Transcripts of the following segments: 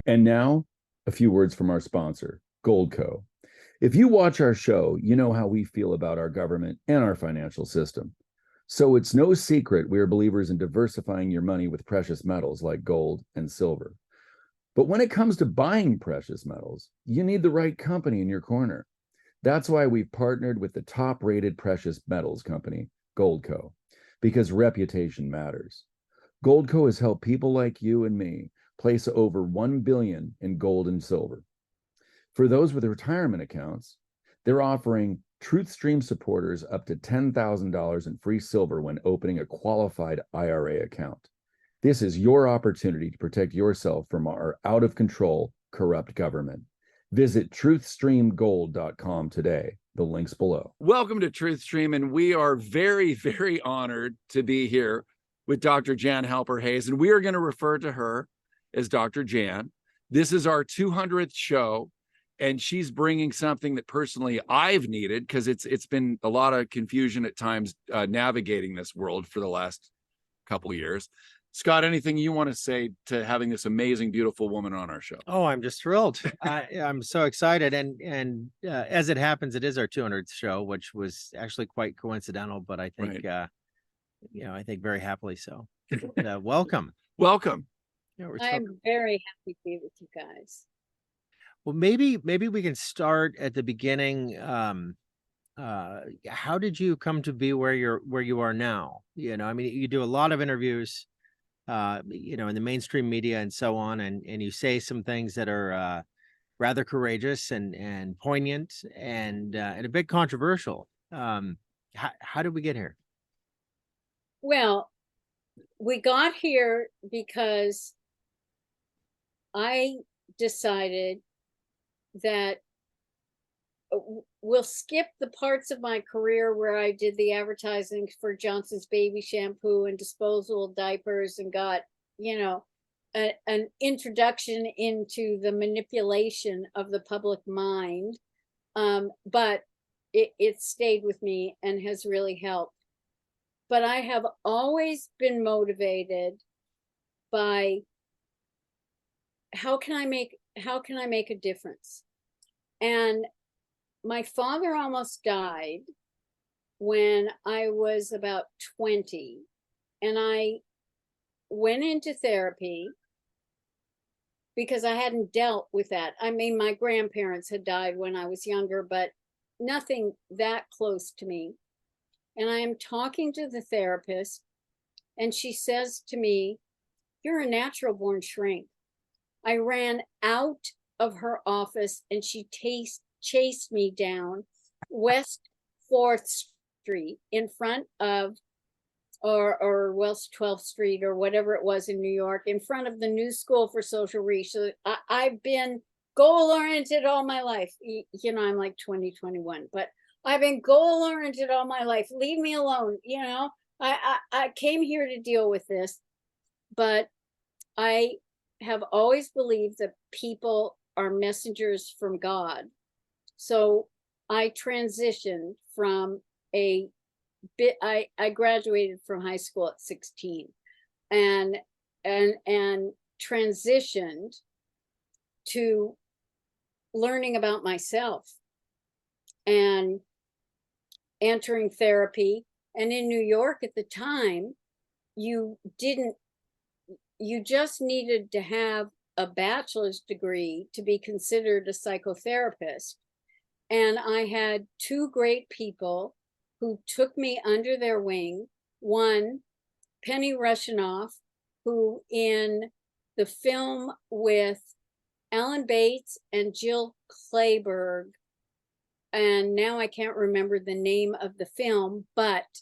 And now, a few words from our sponsor, Goldco. If you watch our show, you know how we feel about our government and our financial system. So it's no secret we are believers in diversifying your money with precious metals like gold and silver. But when it comes to buying precious metals, you need the right company in your corner. That's why we've partnered with the top-rated precious metals company, Goldco, because reputation matters. Goldco has helped people like you and me place over $1 billion in gold and silver. For those with retirement accounts, they're offering TruthStream supporters up to $10,000 in free silver when opening a qualified IRA account. This is your opportunity to protect yourself from our out-of-control, corrupt government. Visit truthstreamgold.com today. The link's below. Welcome to TruthStream, and we are very, very honored to be here with Dr. Jan Halper Hayes, and we are going to refer to her as Dr. Jan. This is our 200th show, and she's bringing something that personally I've needed, because it's been a lot of confusion at times navigating this world for the last couple of years. Scott, anything you want to say to having this amazing, beautiful woman on our show? Oh, I'm just thrilled. I'm so excited. And as it happens, it is our 200th show, which was actually quite coincidental, but I think, right. I think very happily so. Welcome. Welcome. Yeah, I'm very happy to be with you guys. Well, maybe we can start at the beginning. How did you come to be where you are now? I mean, you do a lot of interviews, in the mainstream media and so on, and you say some things that are rather courageous and poignant and a bit controversial. How did we get here? Well, we got here because I decided that we'll skip the parts of my career where I did the advertising for Johnson's baby shampoo and disposable diapers and got, an introduction into the manipulation of the public mind. But it stayed with me and has really helped. But I have always been motivated by how can I make a difference? And my father almost died when I was about 20, and I went into therapy because I hadn't dealt with that. I mean, my grandparents had died when I was younger, but nothing that close to me. And I am talking to the therapist, and she says to me, "You're a natural born shrink." I ran out of her office, and she chased me down West 4th Street in front of, or West 12th Street or whatever it was in New York, in front of the New School for Social Research. I've been goal-oriented all my life. I'm like 21, but I've been goal-oriented all my life. Leave me alone. I came here to deal with this, but I have always believed that people are messengers from God. So I transitioned from I graduated from high school at 16 and transitioned to learning about myself and entering therapy. And in New York at the time, you just needed to have a bachelor's degree to be considered a psychotherapist. And I had two great people who took me under their wing. One, Penny Rushinoff, who in the film with Alan Bates and Jill Clayburgh, and now I can't remember the name of the film, but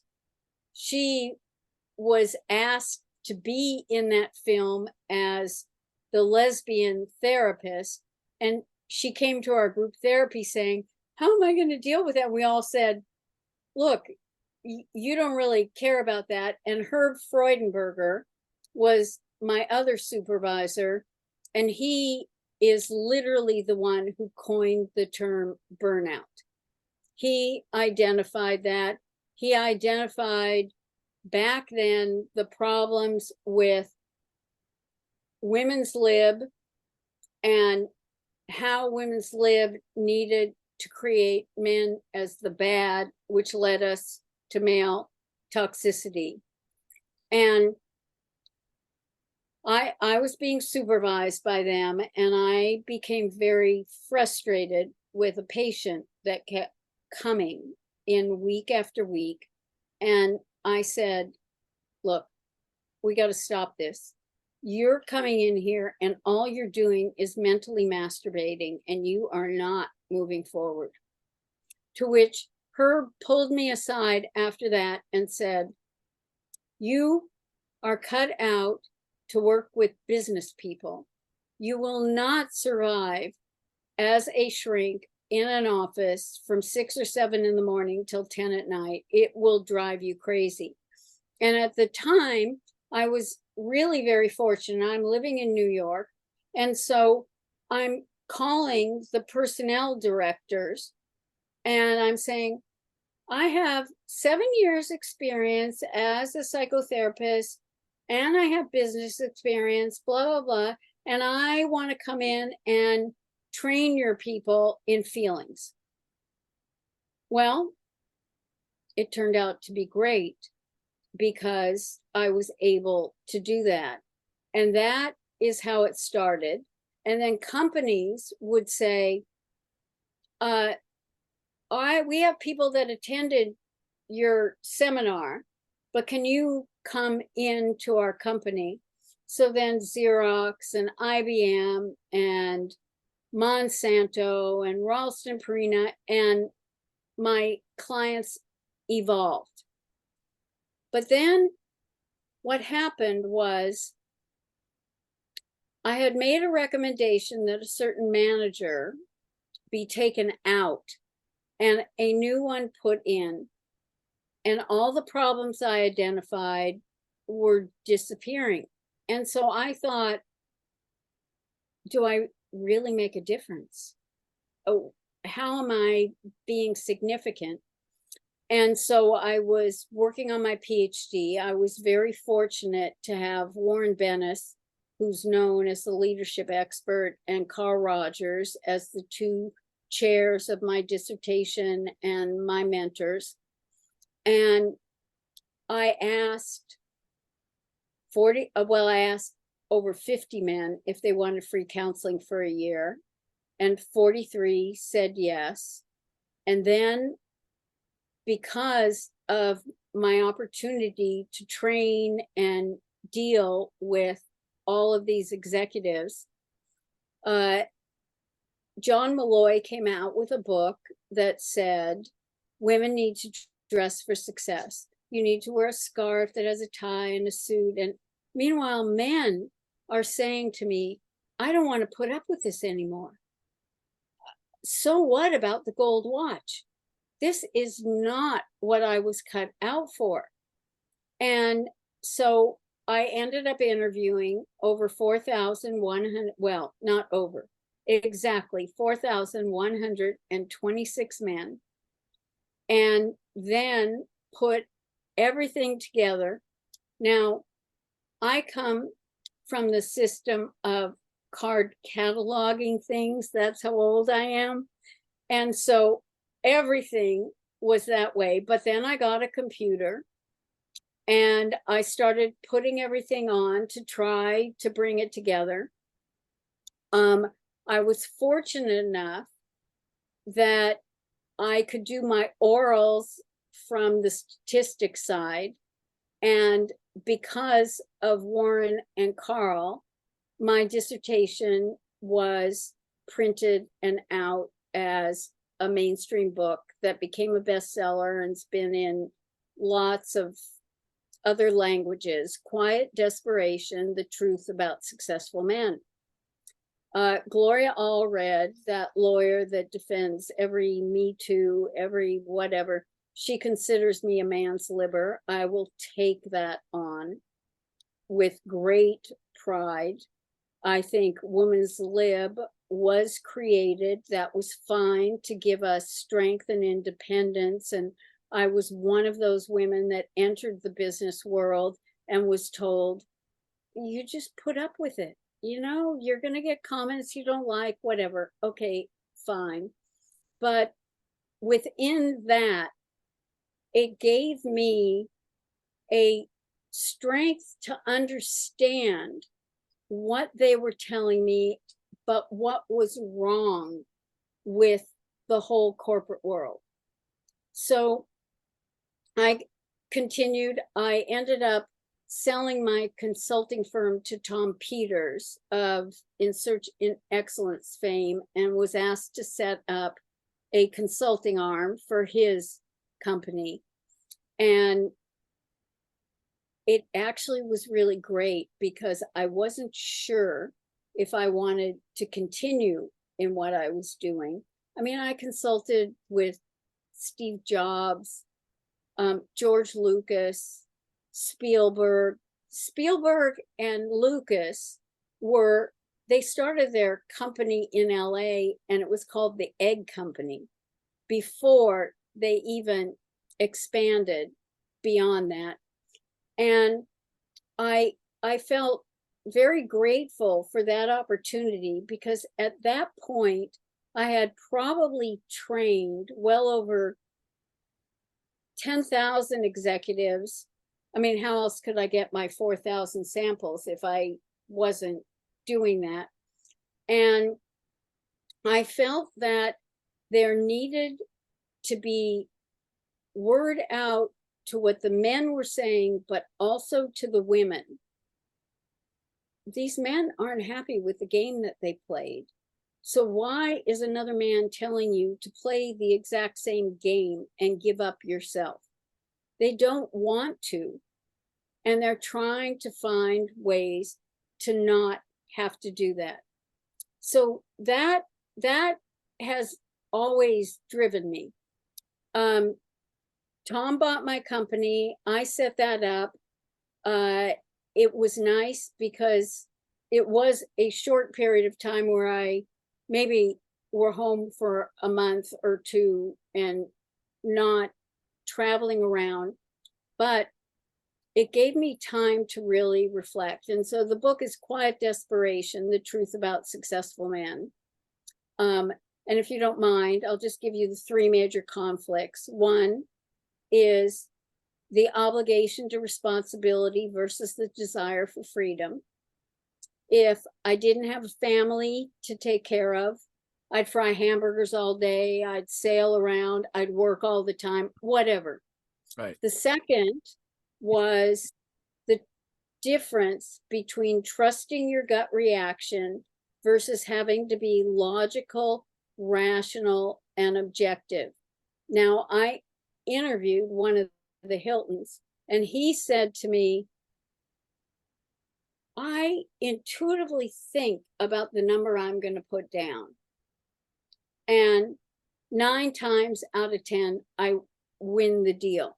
she was asked to be in that film as the lesbian therapist. And she came to our group therapy saying, "How am I going to deal with that?" We all said, "Look, you don't really care about that." And Herb Freudenberger was my other supervisor, and he is literally the one who coined the term burnout. He identified that. He identified back then the problems with women's lib and how women's lib needed to create men as the bad, which led us to male toxicity. And I was being supervised by them, and I became very frustrated with a patient that kept coming in week after week. And I said, look, we got to stop this. You're coming in here and all you're doing is mentally masturbating, and you are not moving forward. To which Herb pulled me aside after that and said, you are cut out to work with business people. You will not survive as a shrink in an office from 6 or 7 in the morning till 10 at night. It will drive you crazy. And at the time, I was really very fortunate. I'm living in New York. And so I'm calling the personnel directors and I'm saying, I have 7 years experience as a psychotherapist, and I have business experience, blah, blah, blah. And I want to come in and train your people in feelings. Well, it turned out to be great because I was able to do that. And that is how it started. And then companies would say, we have people that attended your seminar, but can you come into our company? So then Xerox and IBM and Monsanto and Ralston Purina and my clients evolved. But then what happened was I had made a recommendation that a certain manager be taken out and a new one put in. And all the problems I identified were disappearing. And so I thought, do I really make a difference? Oh, how am I being significant? And so I was working on my PhD. I was very fortunate to have Warren Bennis, who's known as the leadership expert, and Carl Rogers as the 2 chairs of my dissertation and my mentors. And I asked I asked over 50 men if they wanted free counseling for a year, and 43 said yes. And then because of my opportunity to train and deal with all of these executives, John Malloy came out with a book that said, women need to dress for success. You need to wear a scarf that has a tie and a suit. And meanwhile, men are saying to me, I don't want to put up with this anymore. So what about the gold watch? This is not what I was cut out for. And so I ended up interviewing over 4,100, well, not over, exactly 4,126 men, and then put everything together. Now, I come from the system of card cataloging things. That's how old I am. And so everything was that way. But then I got a computer and I started putting everything on to try to bring it together. I was fortunate enough that I could do my orals from the statistics side. And because of Warren and Carl, my dissertation was printed and out as a mainstream book that became a bestseller and's been in lots of other languages. Quiet Desperation, The Truth About Successful Men. Gloria Allred, that lawyer that defends every Me Too, every whatever, she considers me a man's liber. I will take that on with great pride. I think woman's lib was created. That was fine to give us strength and independence. And I was one of those women that entered the business world and was told, you just put up with it. you know, you're going to get comments you don't like, whatever. Okay, fine. But within that, it gave me a strength to understand what they were telling me, but what was wrong with the whole corporate world. So I continued. I ended up selling my consulting firm to Tom Peters of In Search in Excellence fame, and was asked to set up a consulting arm for his company. And it actually was really great because I wasn't sure if I wanted to continue in what I was doing. I mean, I consulted with Steve Jobs, George Lucas, Spielberg. Spielberg and Lucas they started their company in LA, and it was called the Egg Company before they even expanded beyond that. And I felt very grateful for that opportunity, because at that point I had probably trained well over 10,000 executives. I mean, how else could I get my 4,000 samples if I wasn't doing that? And I felt that there needed to be word out to what the men were saying, but also to the women. These men aren't happy with the game that they played. So why is another man telling you to play the exact same game and give up yourself? They don't want to. And they're trying to find ways to not have to do that. So that has always driven me. Tom bought my company. I set that up. It was nice because it was a short period of time where I maybe were home for a month or two and not traveling around, but it gave me time to really reflect. And so the book is Quiet Desperation, The Truth About Successful Men. And if you don't mind, I'll just give you the three major conflicts. One is the obligation to responsibility versus the desire for freedom. If I didn't have a family to take care of, I'd fry hamburgers all day, I'd sail around, I'd work all the time, whatever. Right. The second was the difference between trusting your gut reaction versus having to be logical, rational, and objective. Now, I interviewed one of the Hiltons, and he said to me, I intuitively think about the number I'm going to put down. And 9 times out of 10, I win the deal.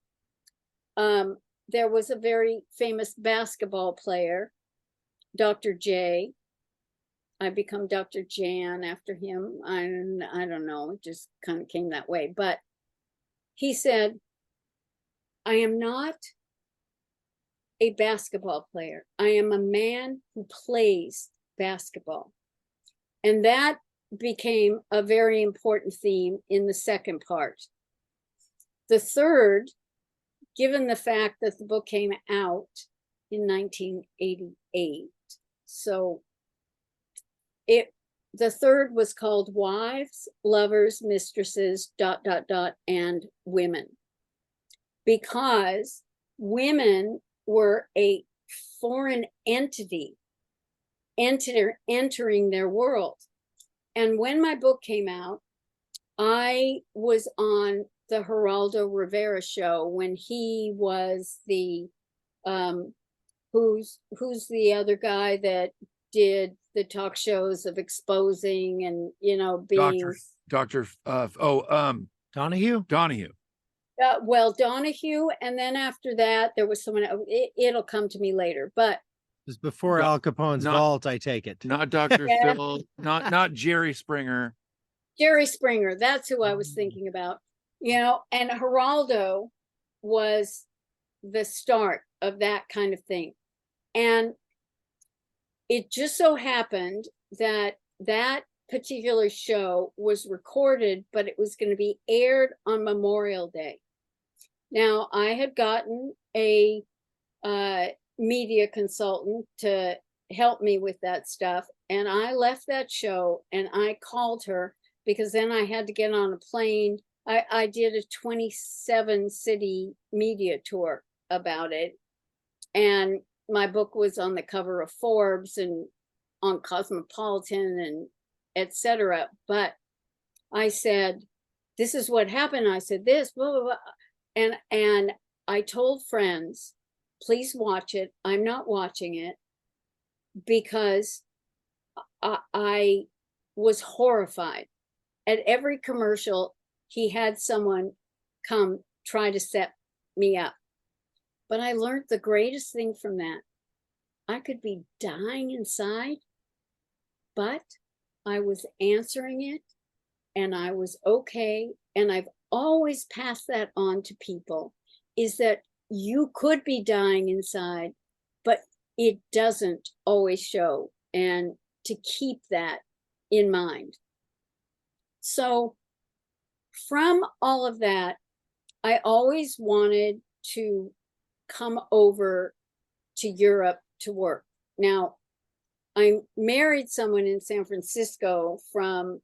There was a very famous basketball player, Dr. J. I become Dr. Jan after him. I don't know, it just kind of came that way. But he said, I am not a basketball player. I am a man who plays basketball. And that became a very important theme in the second part. The third, given the fact that the book came out in 1988, so the third was called Wives, Lovers, Mistresses, ... and Women, because women were a foreign entity entering their world. And when my book came out, I was on the Geraldo Rivera show when he was the who's the other guy that did the talk shows of exposing and, you know, being Donahue. Well, Donahue, and then after that there was someone. It'll come to me later, but It was before Al Capone's vault, I take it. Not Dr. Phil, not Jerry Springer. Jerry Springer, that's who I was thinking about. You know, and Geraldo was the start of that kind of thing. And it just so happened that that particular show was recorded, but it was going to be aired on Memorial Day. Now, I had gotten a media consultant to help me with that stuff, and I left that show and I called her, because then I had to get on a plane. I did a 27 city media tour about it, and my book was on the cover of Forbes and on Cosmopolitan and etc. But I said, this is what happened. I said this, blah, blah, blah. And I told friends, please watch it. I'm not watching it, because I was horrified. At every commercial, he had someone come try to set me up. But I learned the greatest thing from that. I could be dying inside, but I was answering it and I was okay. And I've always passed that on to people, is that you could be dying inside, but it doesn't always show, and to keep that in mind. So from all of that, I always wanted to come over to Europe to work. Now, I married someone in San Francisco from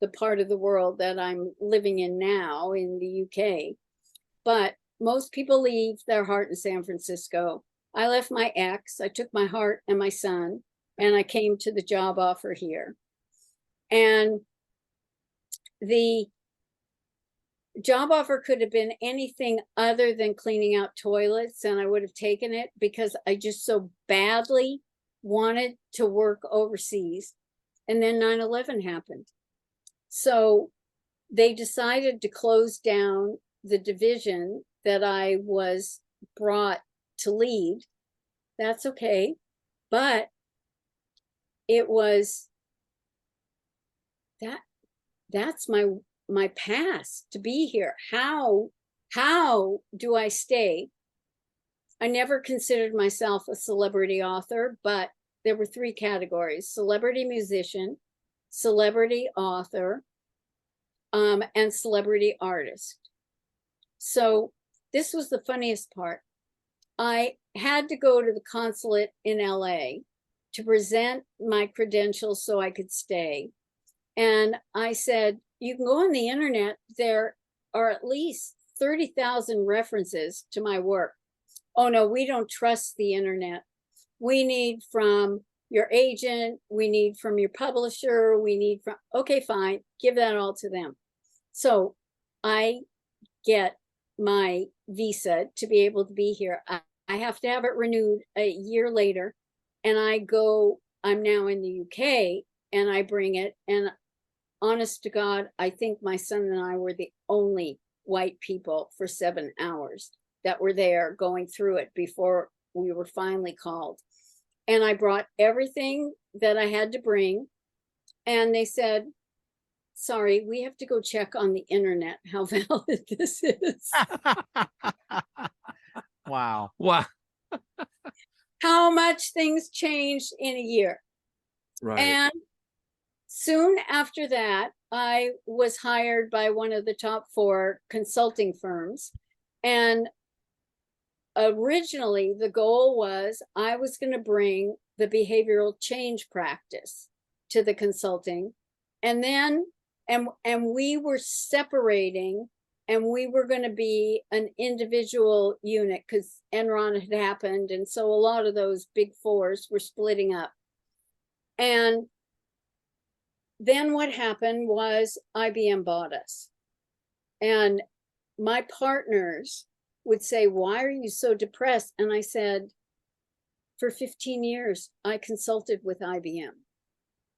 the part of the world that I'm living in now in the UK, but most people leave their heart in San Francisco. I left my ex, I took my heart and my son, and I came to the job offer here. And the job offer could have been anything other than cleaning out toilets, and I would have taken it, because I just so badly wanted to work overseas. And then 9/11 happened. So they decided to close down the division that I was brought to lead. That's okay. But it was that's my past to be here. How do I stay? I never considered myself a celebrity author, but there were three categories: celebrity musician, celebrity author, and celebrity artist. So this was the funniest part. I had to go to the consulate in LA to present my credentials so I could stay. And I said, you can go on the internet. There are at least 30,000 references to my work. Oh no, we don't trust the internet. We need from your agent, we need from your publisher, we need from, okay, fine, give that all to them. So I get my visa to be able to be here. I have to have it renewed a year later. And I'm now in the UK, and I bring it. And honest to God, I think my son and I were the only white people for 7 hours that were there going through it before we were finally called. And I brought everything that I had to bring. And they said, sorry, we have to go check on the internet how valid this is. Wow. Wow. How much things changed in a year. Right. And soon after that, I was hired by one of the top 4 consulting firms. And originally, the goal was I was going to bring the behavioral change practice to the consulting. And then, and we were separating, and we were going to be an individual unit, because Enron had happened. And so a lot of those big 4s were splitting up. And then what happened was IBM bought us. And my partners would say, why are you so depressed? And I said, for 15 years, I consulted with IBM.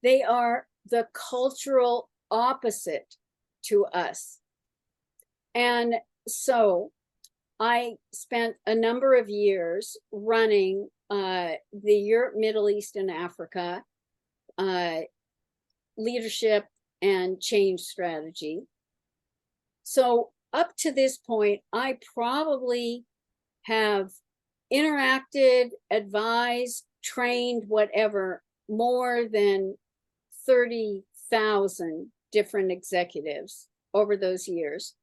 They are the cultural opposite to us. And so I spent a number of years running the Europe, Middle East, and Africa leadership and change strategy. So up to this point, I probably have interacted, advised trained whatever, more than 30,000 different executives over those years.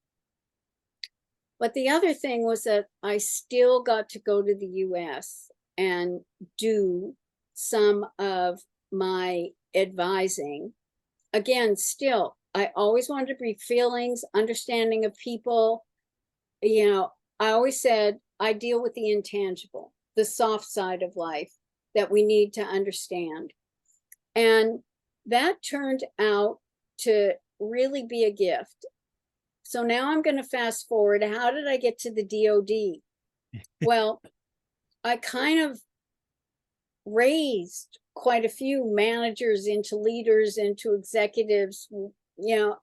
But the other thing was that I still got to go to the US and do some of my advising. Again, still, I always wanted to bring feelings, understanding of people. You know, I always said I deal with the intangible, the soft side of life that we need to understand. And that turned out to really be a gift. So now I'm going to fast forward. How did I get to the DOD? Well, I kind of raised quite a few managers into leaders, into executives, you know,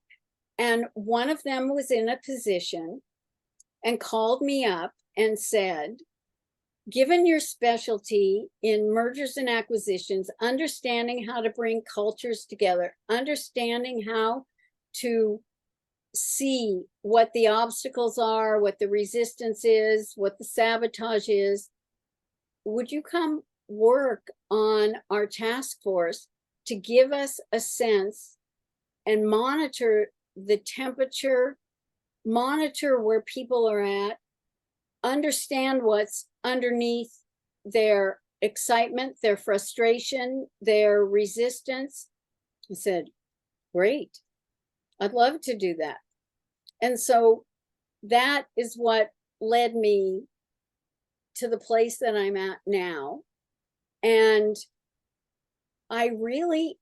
and one of them was in a position and called me up and said, given your specialty in mergers and acquisitions, understanding how to bring cultures together, understanding how to see what the obstacles are, what the resistance is, what the sabotage is, would you come work on our task force to give us a sense and monitor the temperature, monitor where people are at, understand what's underneath their excitement, their frustration, their resistance? I said, great, I'd love to do that. And so that is what led me to the place that I'm at now. And I really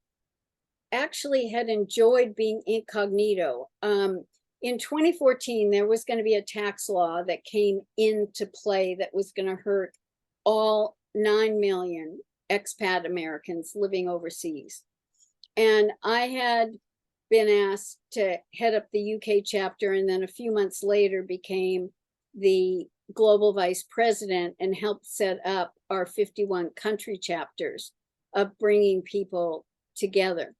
actually had enjoyed being incognito. In 2014, there was going to be a tax law that came into play that was going to hurt all 9 million expat Americans living overseas. And I had been asked to head up the UK chapter, and then a few months later became the global vice president and helped set up our 51 country chapters of bringing people together.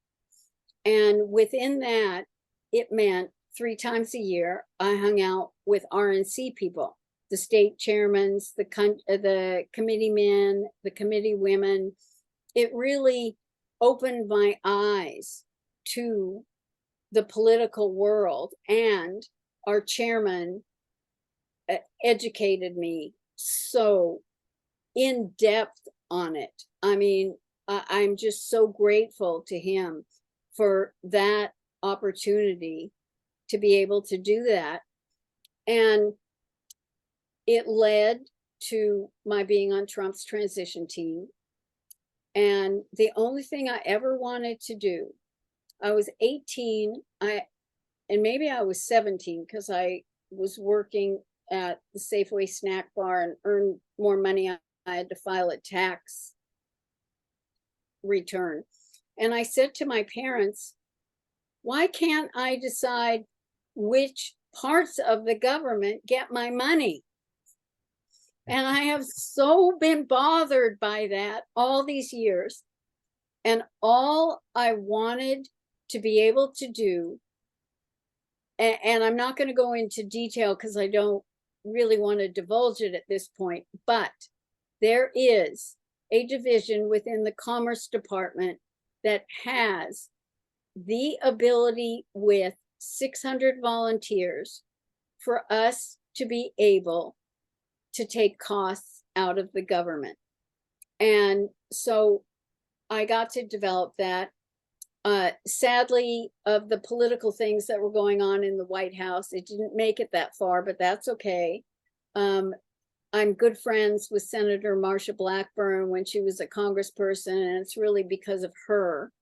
And within that, it meant 3 times a year, I hung out with RNC people, the state chairmen, the committee men, the committee women. It really opened my eyes to the political world, and our chairman educated me so in depth on it. I mean, I'm just so grateful to him for that opportunity to be able to do that. And it led to my being on Trump's transition team. And the only thing I ever wanted to do, I was 18, and maybe I was 17 because I was working at the Safeway snack bar and earned more money. I had to file a tax return. And I said to my parents, why can't I decide which parts of the government get my money? And I have so been bothered by that all these years. And all I wanted to be able to do, and I'm not going to go into detail because I don't really want to divulge it at this point, but there is a division within the Commerce Department that has the ability with 600 volunteers for us to be able to take costs out of the government. And so I got to develop that. Sadly, of the political things that were going on in the White House, it didn't make it that far, but that's okay. I'm good friends with Senator Marsha Blackburn when she was a congressperson, and it's really because of her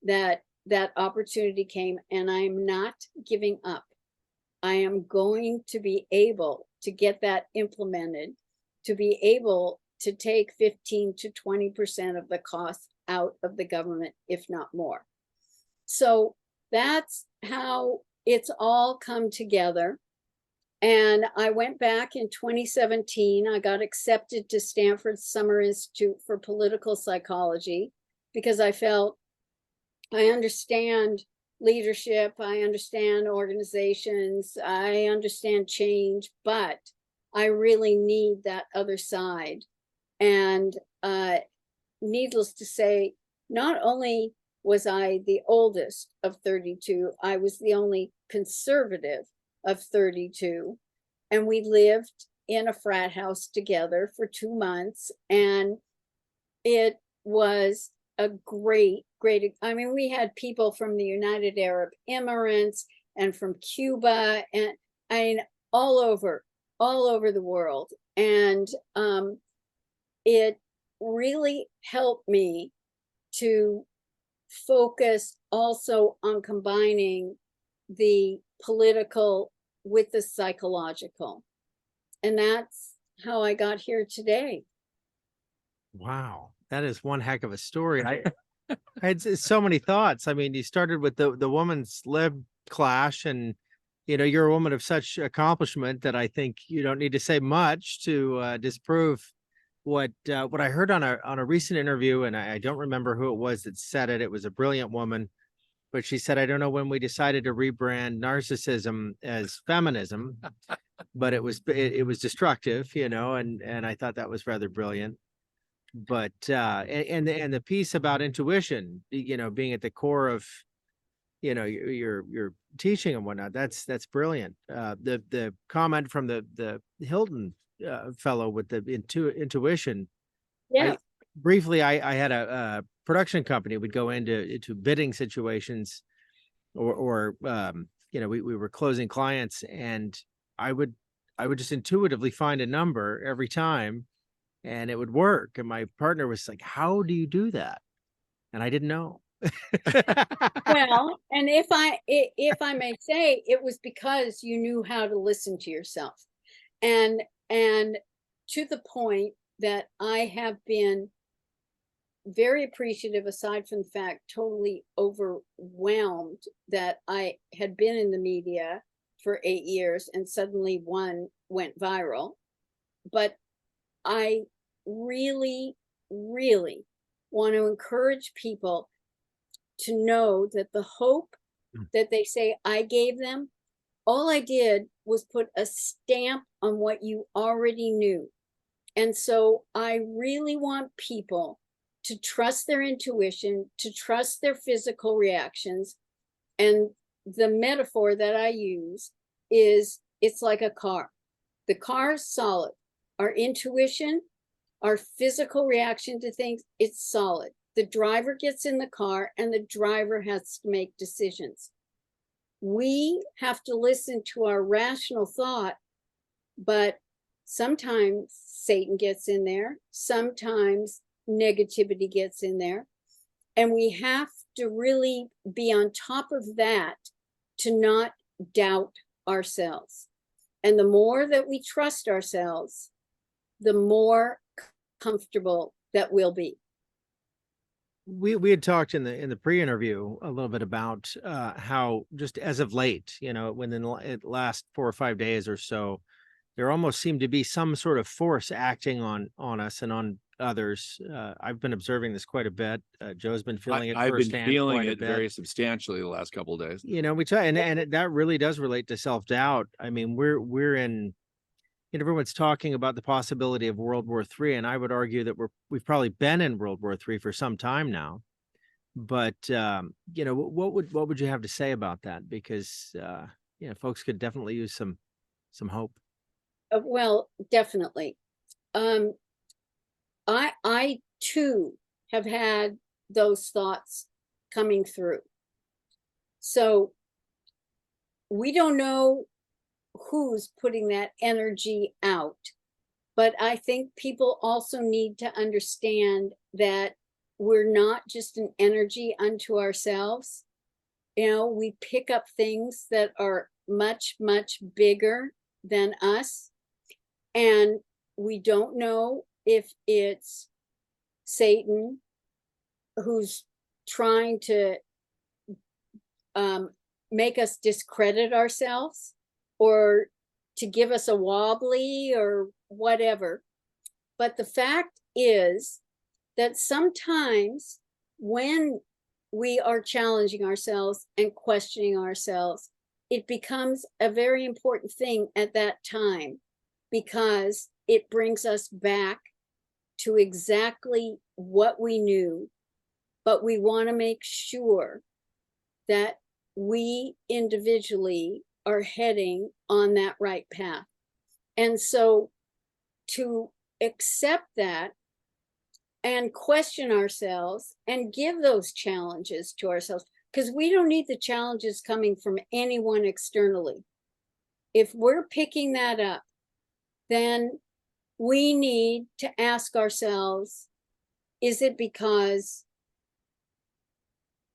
that that opportunity came, and I'm not giving up. I am going to be able to get that implemented, to be able to take 15 to 20% of the cost out of the government, if not more. So that's how it's all come together. And I went back in 2017. I got accepted to Stanford's Summer Institute for Political Psychology because I felt I understand leadership, I understand organizations, I understand change, but I really need that other side. And needless to say, not only was I the oldest of 32, I was the only conservative of 32. And we lived in a frat house together for 2 months. And it was a great, I mean, we had people from the United Arab Emirates and from Cuba, and I mean, all over the world. And it really helped me to focus also on combining the political with the psychological. And that's how I got here today. Wow, that is one heck of a story. I had so many thoughts. I mean, you started with the woman's lib clash, and you're a woman of such accomplishment that I think you don't need to say much to disprove what I heard on a recent interview, and I don't remember who it was that said it. It was a brilliant woman, but she said, I don't know when we decided to rebrand narcissism as feminism, but it was destructive, and I thought that was rather brilliant. But and the piece about intuition, being at the core of your teaching and whatnot, that's brilliant. The comment from the Hilton fellow with the intuition. Yeah. I had a production company. We'd go into bidding situations, or we were closing clients, and I would just intuitively find a number every time, and it would work. And my partner was like, "How do you do that?" And I didn't know. Well, and if I may say, it was because you knew how to listen to yourself, and to the point that I have been very appreciative, aside from the fact totally overwhelmed that I had been in the media for 8 years and suddenly one went viral. But I really, really want to encourage people to know that the hope that they say I gave them, all I did was put a stamp on what you already knew. And so I really want people to trust their intuition, to trust their physical reactions. And the metaphor that I use is, it's like a car. The car is solid. Our intuition, our physical reaction to things, it's solid. The driver gets in the car and the driver has to make decisions. We have to listen to our rational thought, but sometimes Satan gets in there. Sometimes negativity gets in there. And we have to really be on top of that to not doubt ourselves. And the more that we trust ourselves, the more comfortable that we'll be. We had talked in the pre-interview a little bit about how just as of late, within the last 4 or 5 days or so, there almost seemed to be some sort of force acting on us and on others. I've been observing this quite a bit. Joe's been feeling it I've firsthand. been feeling it very substantially the last couple of days. We try, and that really does relate to self-doubt. I mean, we're in. Everyone's talking about the possibility of World War III, and I would argue that we've probably been in World War III for some time now. But what would you have to say about that? Because folks could definitely use some hope. Well, definitely. I too have had those thoughts coming through. So we don't know who's putting that energy out, but I think people also need to understand that we're not just an energy unto ourselves. We pick up things that are much, much bigger than us. And we don't know if it's Satan who's trying to make us discredit ourselves, or to give us a wobbly or whatever. But the fact is that sometimes when we are challenging ourselves and questioning ourselves, it becomes a very important thing at that time, because it brings us back to exactly what we knew, but we want to make sure that we individually are heading on that right path. And so to accept that and question ourselves and give those challenges to ourselves, because we don't need the challenges coming from anyone externally. If we're picking that up, then we need to ask ourselves, is it because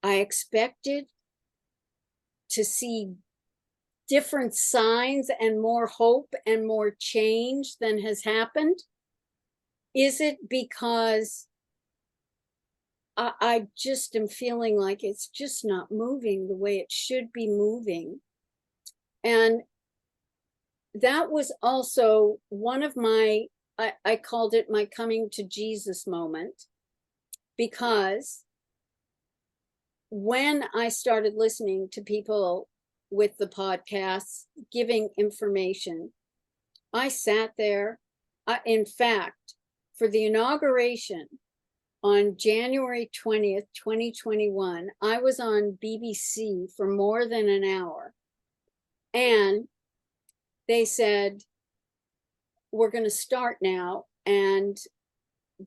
I expected to see different signs and more hope and more change than has happened? Is it because I just am feeling like it's just not moving the way it should be moving? And that was also one of my, I called it my coming to Jesus moment, because when I started listening to people with the podcasts giving information, I sat there. In fact, for the inauguration on January 20th, 2021, I was on BBC for more than an hour. And they said, we're going to start now. And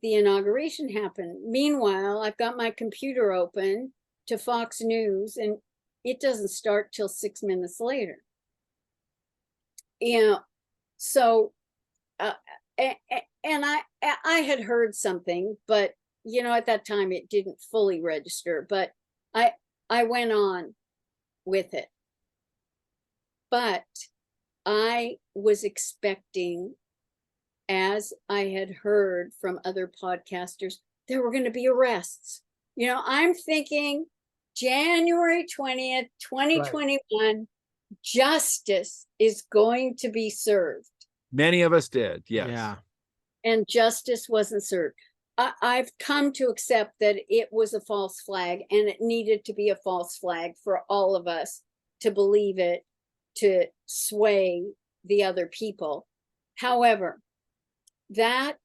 the inauguration happened. Meanwhile, I've got my computer open to Fox News, and it doesn't start till 6 minutes later. You know, so, and I had heard something, but, you know, at that time it didn't fully register, but I went on with it. But I was expecting, as I had heard from other podcasters, there were going to be arrests. You know, I'm thinking January 20th, 2021, right. Justice is going to be served. Many of us did, yes. Yeah. And justice wasn't served. I've come to accept that it was a false flag, and it needed to be a false flag for all of us to believe it, to sway the other people. However, that,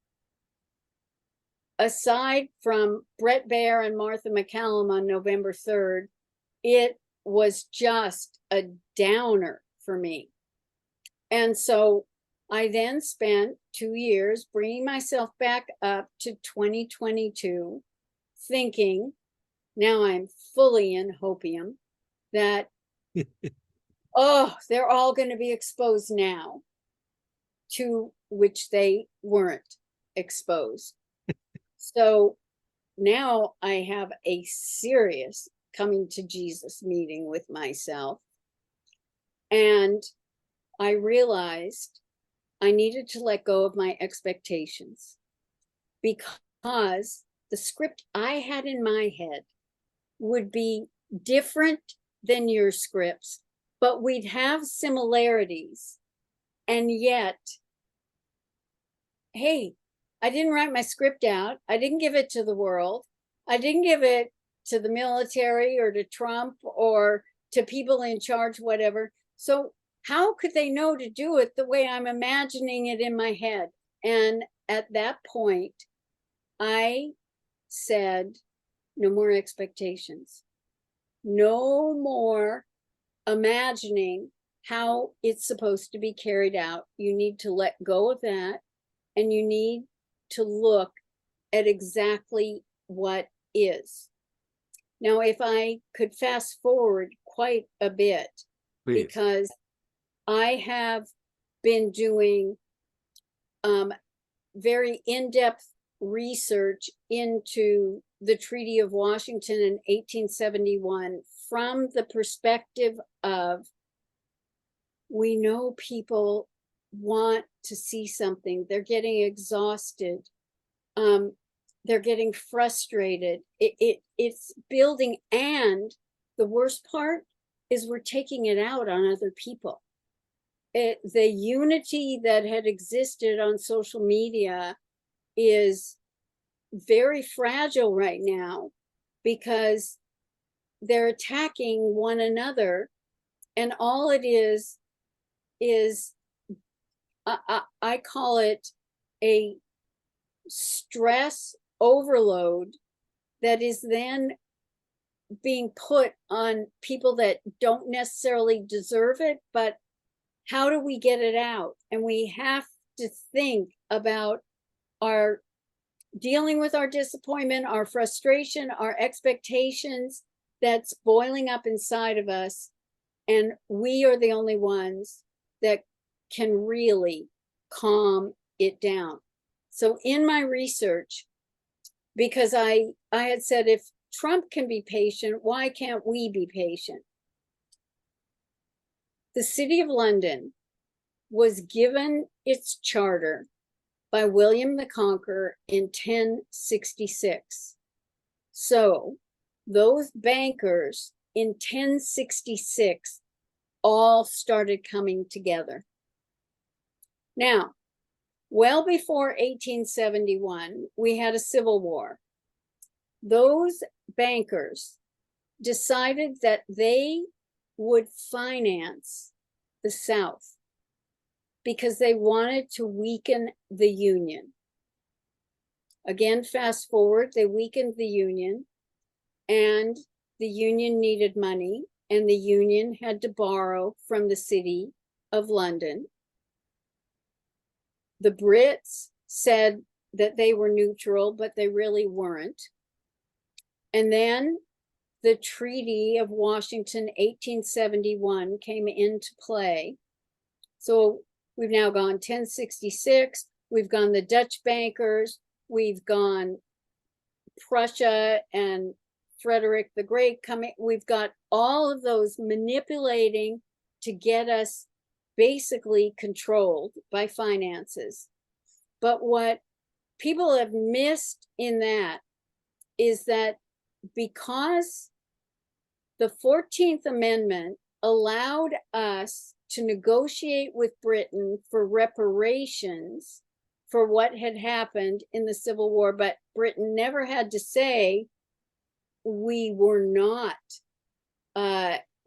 aside from Brett Baer and Martha McCallum on November 3rd, it was just a downer for me. And so I then spent 2 years bringing myself back up to 2022, thinking, now I'm fully in hopium, that, oh, they're all going to be exposed now, to which they weren't exposed. So now I have a serious coming to Jesus meeting with myself. And I realized I needed to let go of my expectations, because the script I had in my head would be different than your scripts, but we'd have similarities. And yet, hey, I didn't write my script out. I didn't give it to the world. I didn't give it to the military or to Trump or to people in charge, whatever. So how could they know to do it the way I'm imagining it in my head? And at that point, I said, no more expectations. No more imagining how it's supposed to be carried out. You need to let go of that, and you need to look at exactly what is. Now, if I could fast forward quite a bit, please. Because I have been doing very in-depth research into the Treaty of Washington in 1871 from the perspective of, we know people want to see something. They're getting exhausted. They're getting frustrated. It's building. And the worst part is we're taking it out on other people. The unity that had existed on social media is very fragile right now, because they're attacking one another. And all it is I call it a stress overload that is then being put on people that don't necessarily deserve it, but how do we get it out? And we have to think about our dealing with our disappointment, our frustration, our expectations that's boiling up inside of us. And we are the only ones that can really calm it down. So in my research, because I had said, if Trump can be patient, why can't we be patient? The City of London was given its charter by William the Conqueror in 1066. So those bankers in 1066 all started coming together. Now, well before 1871, we had a civil war. Those bankers decided that they would finance the South because they wanted to weaken the Union. Again, fast forward, they weakened the Union, and the Union needed money, and the Union had to borrow from the City of London. The Brits said that they were neutral, but they really weren't. And then the Treaty of Washington, 1871, came into play. So we've now gone 1066, we've gone the Dutch bankers, we've gone Prussia and Frederick the Great coming. We've got all of those manipulating to get us basically controlled by finances. But what people have missed in that is that because the 14th Amendment allowed us to negotiate with Britain for reparations for what had happened in the Civil War, but Britain never had to say we were not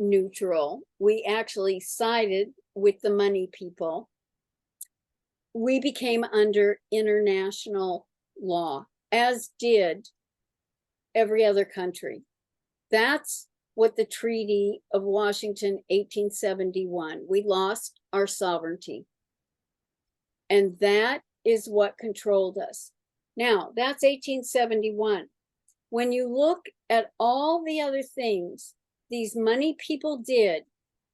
neutral. We actually sided with the money people. We became under international law, as did every other country. That's what the Treaty of Washington, 1871, we lost our sovereignty. And that is what controlled us. Now, that's 1871. When you look at all the other things these money people did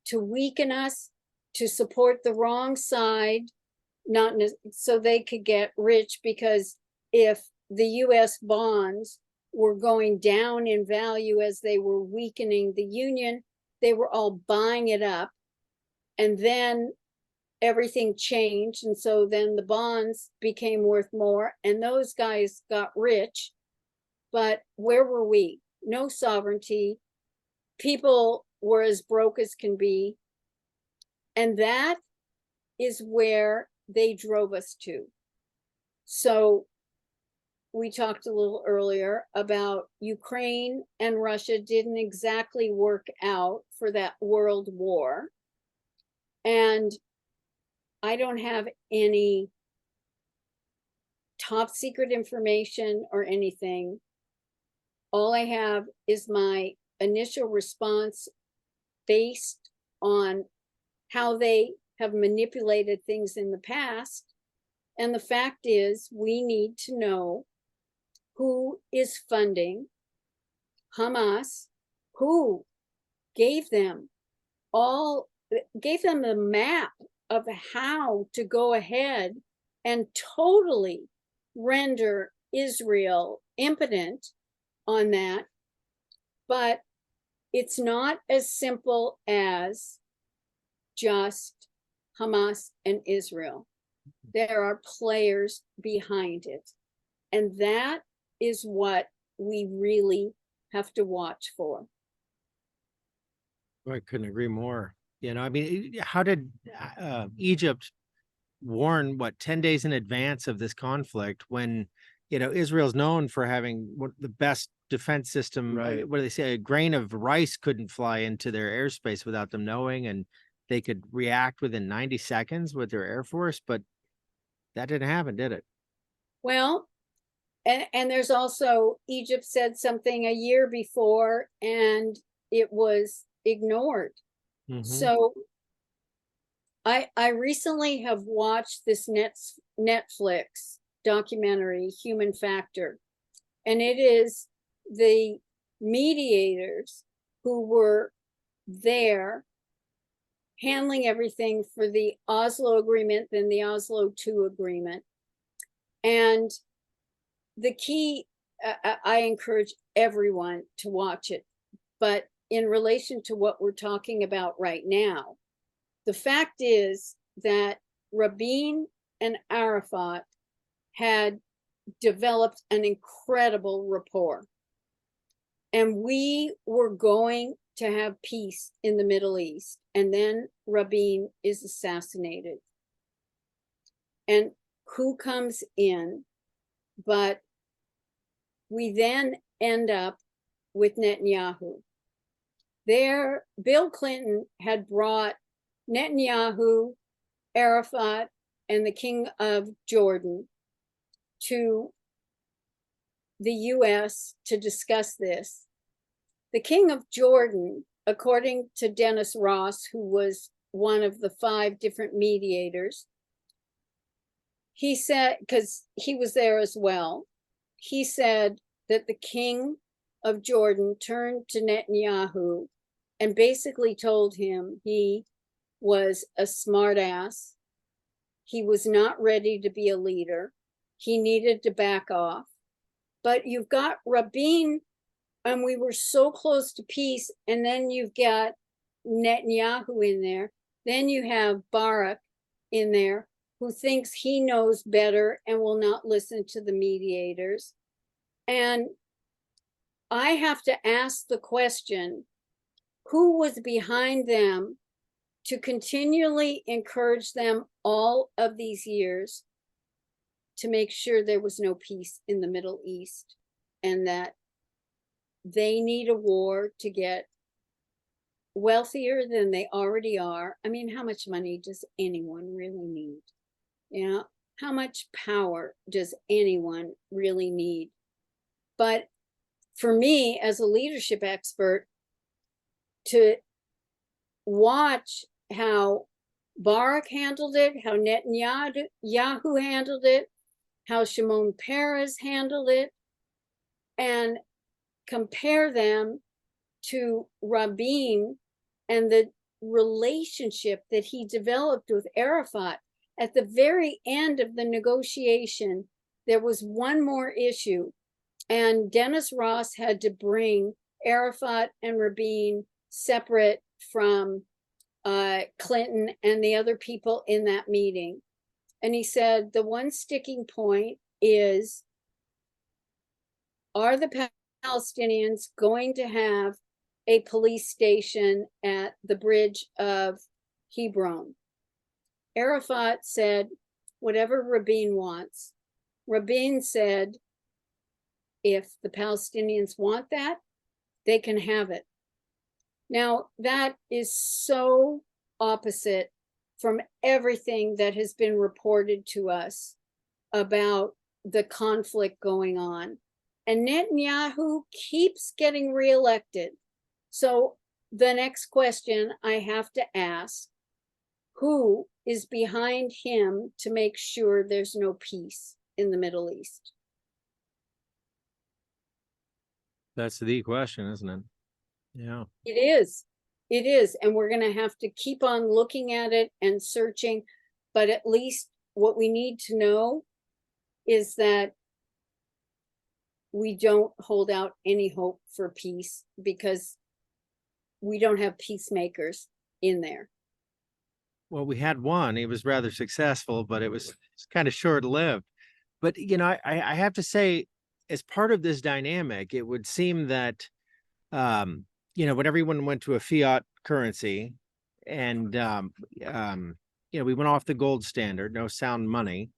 to weaken us, to support the wrong side, not so they could get rich, because if the US bonds were going down in value as they were weakening the Union, they were all buying it up. And then everything changed. And so then the bonds became worth more and those guys got rich. But where were we? No sovereignty. People were as broke as can be. And that is where they drove us to. So we talked a little earlier about Ukraine and Russia didn't exactly work out for that world war. And I don't have any top secret information or anything. All I have is my initial response based on how they have manipulated things in the past. And the fact is, we need to know who is funding Hamas, who gave them the map of how to go ahead and totally render Israel impotent on that. But it's not as simple as just Hamas and Israel. There are players behind it. And that is what we really have to watch for. I couldn't agree more. You know, I mean, how did Egypt warn, 10 days in advance of this conflict when, you know, Israel's known for having the best defense system, right? What do they say? A grain of rice couldn't fly into their airspace without them knowing, and they could react within 90 seconds with their Air Force, but that didn't happen, did it? Well, and there's also Egypt said something a year before and it was ignored. So I recently have watched this Netflix documentary, Human Factor, and it is the mediators who were there handling everything for the Oslo Agreement, then the Oslo II Agreement. And the key, I encourage everyone to watch it, but in relation to what we're talking about right now, the fact is that Rabin and Arafat had developed an incredible rapport. And we were going to have peace in the Middle East. And then Rabin is assassinated. And who comes in? But we then end up with Netanyahu. There, Bill Clinton had brought Netanyahu, Arafat, and the King of Jordan to the US to discuss this. The King of Jordan, according to Dennis Ross, who was one of the 5 different mediators, he said, because he was there as well, he said that the King of Jordan turned to Netanyahu and basically told him he was a smartass. He was not ready to be a leader. He needed to back off. But you've got Rabin, and we were so close to peace, and then you've got Netanyahu in there. Then you have Barak in there, who thinks he knows better and will not listen to the mediators. And I have to ask the question, who was behind them to continually encourage them all of these years to make sure there was no peace in the Middle East, and that they need a war to get wealthier than they already are? I mean, how much money does anyone really need? You know, how much power does anyone really need? But for me, as a leadership expert, to watch how Barak handled it, how Netanyahu handled it, how Shimon Peres handled it, and compare them to Rabin and the relationship that he developed with Arafat. At the very end of the negotiation, there was one more issue, and Dennis Ross had to bring Arafat and Rabin separate from Clinton and the other people in that meeting. And he said, the one sticking point is, are the Palestinians going to have a police station at the bridge of Hebron? Arafat said, whatever Rabin wants. Rabin said, if the Palestinians want that, they can have it. Now, that is so opposite from everything that has been reported to us about the conflict going on. And Netanyahu keeps getting reelected. So the next question I have to ask, who is behind him to make sure there's no peace in the Middle East? That's the question, isn't it? Yeah. It is. It is. And we're going to have to keep on looking at it and searching. But at least what we need to know is that we don't hold out any hope for peace, because we don't have peacemakers in there. Well, we had one. He was rather successful, but it was kind of short-lived. But, you know, I have to say, as part of this dynamic, it would seem that, you know, when everyone went to a fiat currency and, you know, we went off the gold standard, no sound money,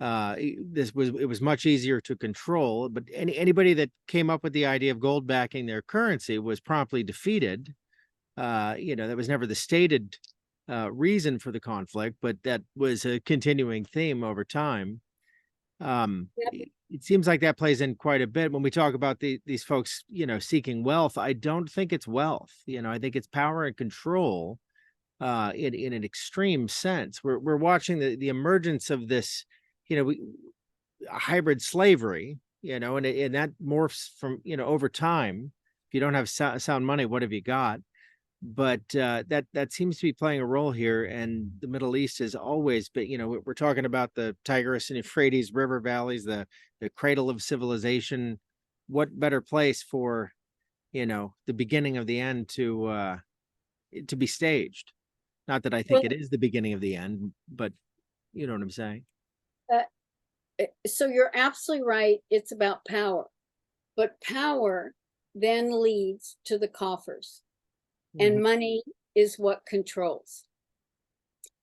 it was much easier to control. But anybody that came up with the idea of gold backing their currency was promptly defeated. You know, that was never the stated reason for the conflict, but that was a continuing theme over time. It seems like that plays in quite a bit when we talk about these folks, seeking wealth. I don't think it's wealth. I think it's power and control in an extreme sense. We're watching the emergence of this, hybrid slavery, and that morphs from, over time. If you don't have sound money, what have you got? But that seems to be playing a role here, and the Middle East has always been. We're talking about the Tigris and Euphrates river valleys, the cradle of civilization. What better place for, the beginning of the end to be staged? Not that I think it is the beginning of the end, but you know what I'm saying. So you're absolutely right. It's about power, but power then leads to the coffers. And money is what controls.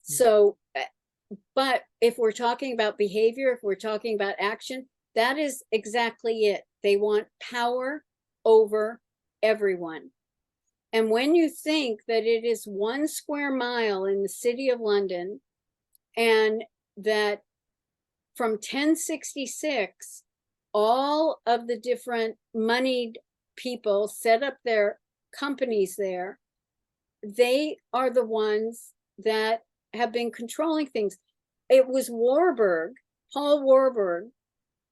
So, but if we're talking about behavior, if we're talking about action, that is exactly it. They want power over everyone. And when you think that it is 1 square mile in the city of London, and that from 1066, all of the different moneyed people set up their companies there, they are the ones that have been controlling things. It was Paul Warburg,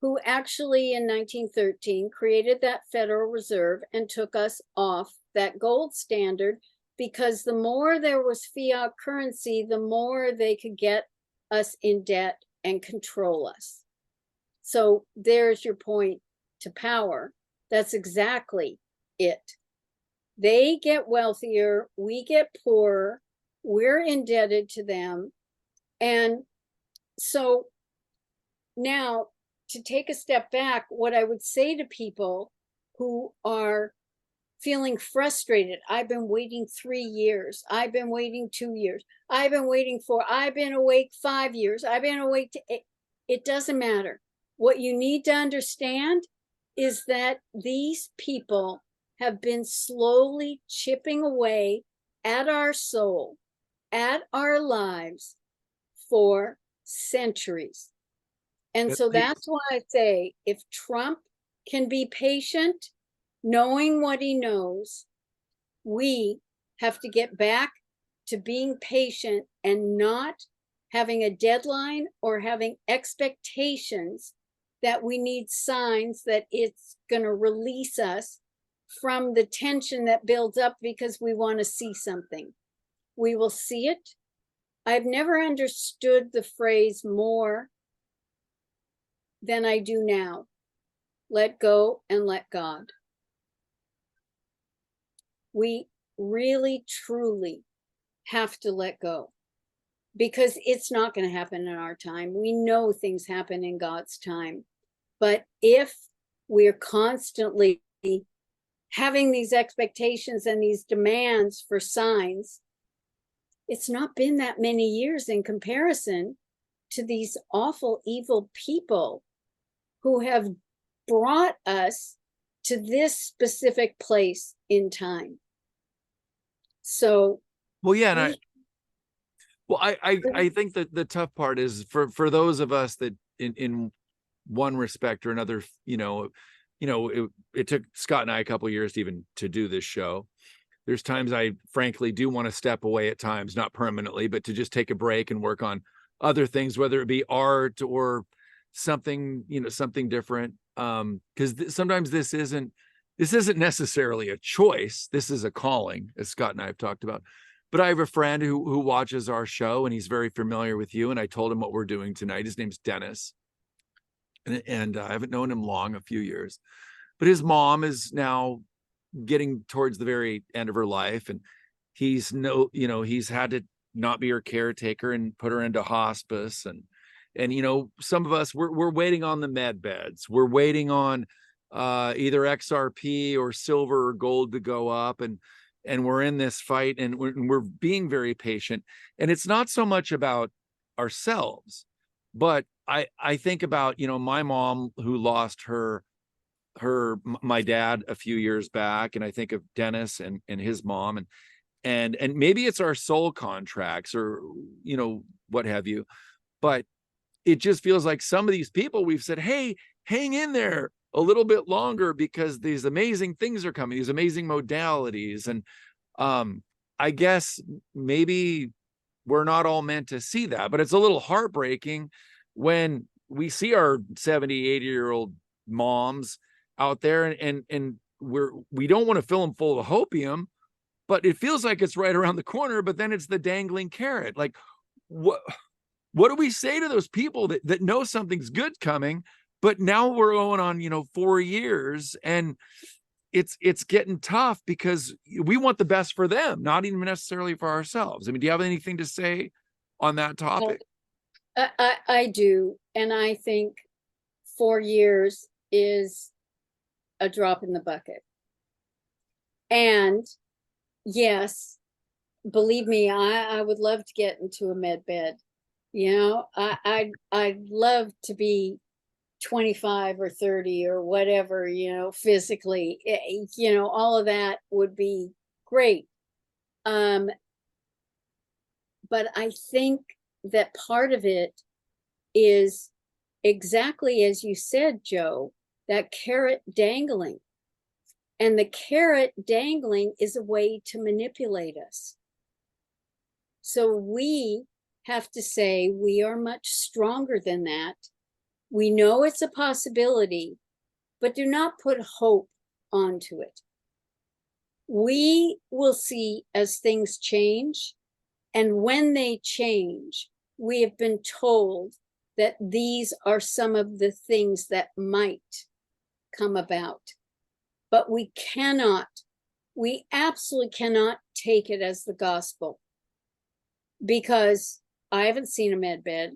who actually in 1913 created that Federal Reserve and took us off that gold standard, because the more there was fiat currency, the more they could get us in debt and control us. So there's your point to power. That's exactly it. They get wealthier, we get poorer, we're indebted to them. And so now, to take a step back, what I would say to people who are feeling frustrated, I've been waiting 3 years, I've been waiting 2 years, I've been awake 5 years, I've been awake it doesn't matter. What you need to understand is that these people have been slowly chipping away at our soul, at our lives for centuries. And so that's why I say, if Trump can be patient, knowing what he knows, we have to get back to being patient and not having a deadline or having expectations that we need signs that it's going to release us from the tension that builds up because we want to see something. We will see it. I've never understood the phrase more than I do now. Let go and let God. We really, truly have to let go, because it's not going to happen in our time. We know things happen in God's time. But if we're constantly having these expectations and these demands for signs, it's not been that many years in comparison to these awful, evil people who have brought us to this specific place in time. So, well, yeah, and I think that the tough part is for those of us that in one respect or another, it took Scott and I a couple of years to do this show. There's times I frankly do want to step away at times, not permanently, but to just take a break and work on other things, whether it be art or something, something different. Because sometimes this isn't necessarily a choice. This is a calling, as Scott and I have talked about. But I have a friend who watches our show, and he's very familiar with you. And I told him what we're doing tonight. His name's Dennis. And I haven't known him long, a few years. But his mom is now getting towards the very end of her life. And he's had to not be her caretaker and put her into hospice. And some of us, we're waiting on the med beds. We're waiting on either XRP or silver or gold to go up. And we're in this fight, and we're being very patient. And it's not so much about ourselves, but I think about, my mom who lost my dad a few years back. And I think of Dennis and his mom, and maybe it's our soul contracts or, what have you. But it just feels like some of these people we've said, hey, hang in there a little bit longer because these amazing things are coming, these amazing modalities. And I guess maybe we're not all meant to see that, but it's a little heartbreaking when we see our 70, 80-year-old moms out there and we don't want to fill them full of hopium, but it feels like it's right around the corner, but then it's the dangling carrot. Like, what do we say to those people that know something's good coming, but now we're going on, 4 years, and it's getting tough because we want the best for them, not even necessarily for ourselves. I mean, do you have anything to say on that topic? I do. And I think 4 years is a drop in the bucket. And yes, believe me, I would love to get into a med bed. I'd love to be 25 or 30 or whatever, physically, all of that would be great. But I think that part of it is exactly as you said, Joe, that carrot dangling. And the carrot dangling is a way to manipulate us. So we have to say we are much stronger than that. We know it's a possibility, but do not put hope onto it. We will see as things change. And when they change, we have been told that these are some of the things that might come about. But we absolutely cannot take it as the gospel, because I haven't seen a med bed.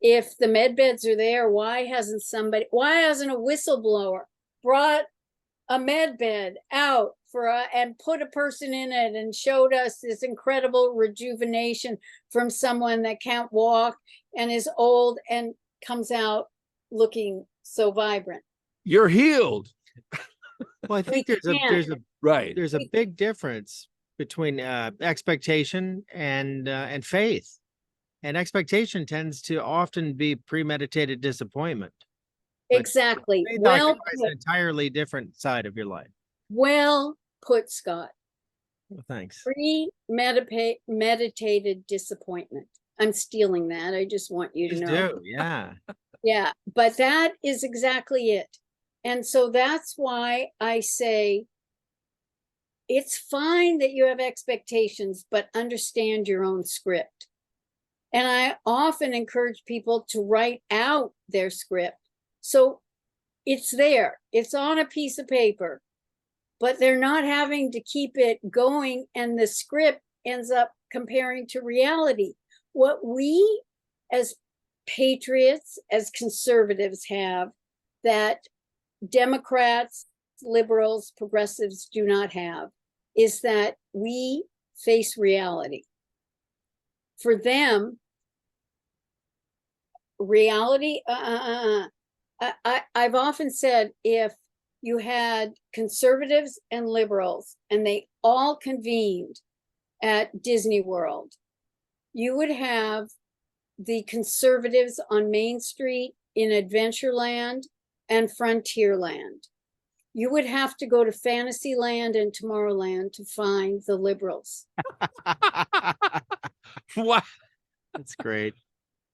If the med beds are there, why hasn't a whistleblower brought a med bed out and put a person in it and showed us this incredible rejuvenation from someone that can't walk and is old and comes out looking so vibrant? You're healed. Well, I think there's a big difference between expectation and faith. And expectation tends to often be premeditated disappointment. Exactly. Well, it's an entirely different side of your life. Well put, Scott. Well, thanks. Premeditated disappointment. I'm stealing that. I just want you to know. Yeah. Yeah, but that is exactly it. And so that's why I say it's fine that you have expectations, but understand your own script. And I often encourage people to write out their script. So it's there, it's on a piece of paper, but they're not having to keep it going. And the script ends up comparing to reality. What we as patriots, as conservatives have, that Democrats, liberals, progressives do not have, is that we face reality. For them, reality, I've often said, if you had conservatives and liberals and they all convened at Disney World, you would have the conservatives on Main Street in Adventureland and Frontierland. You would have to go to Fantasyland and Tomorrowland to find the liberals. Wow. That's great.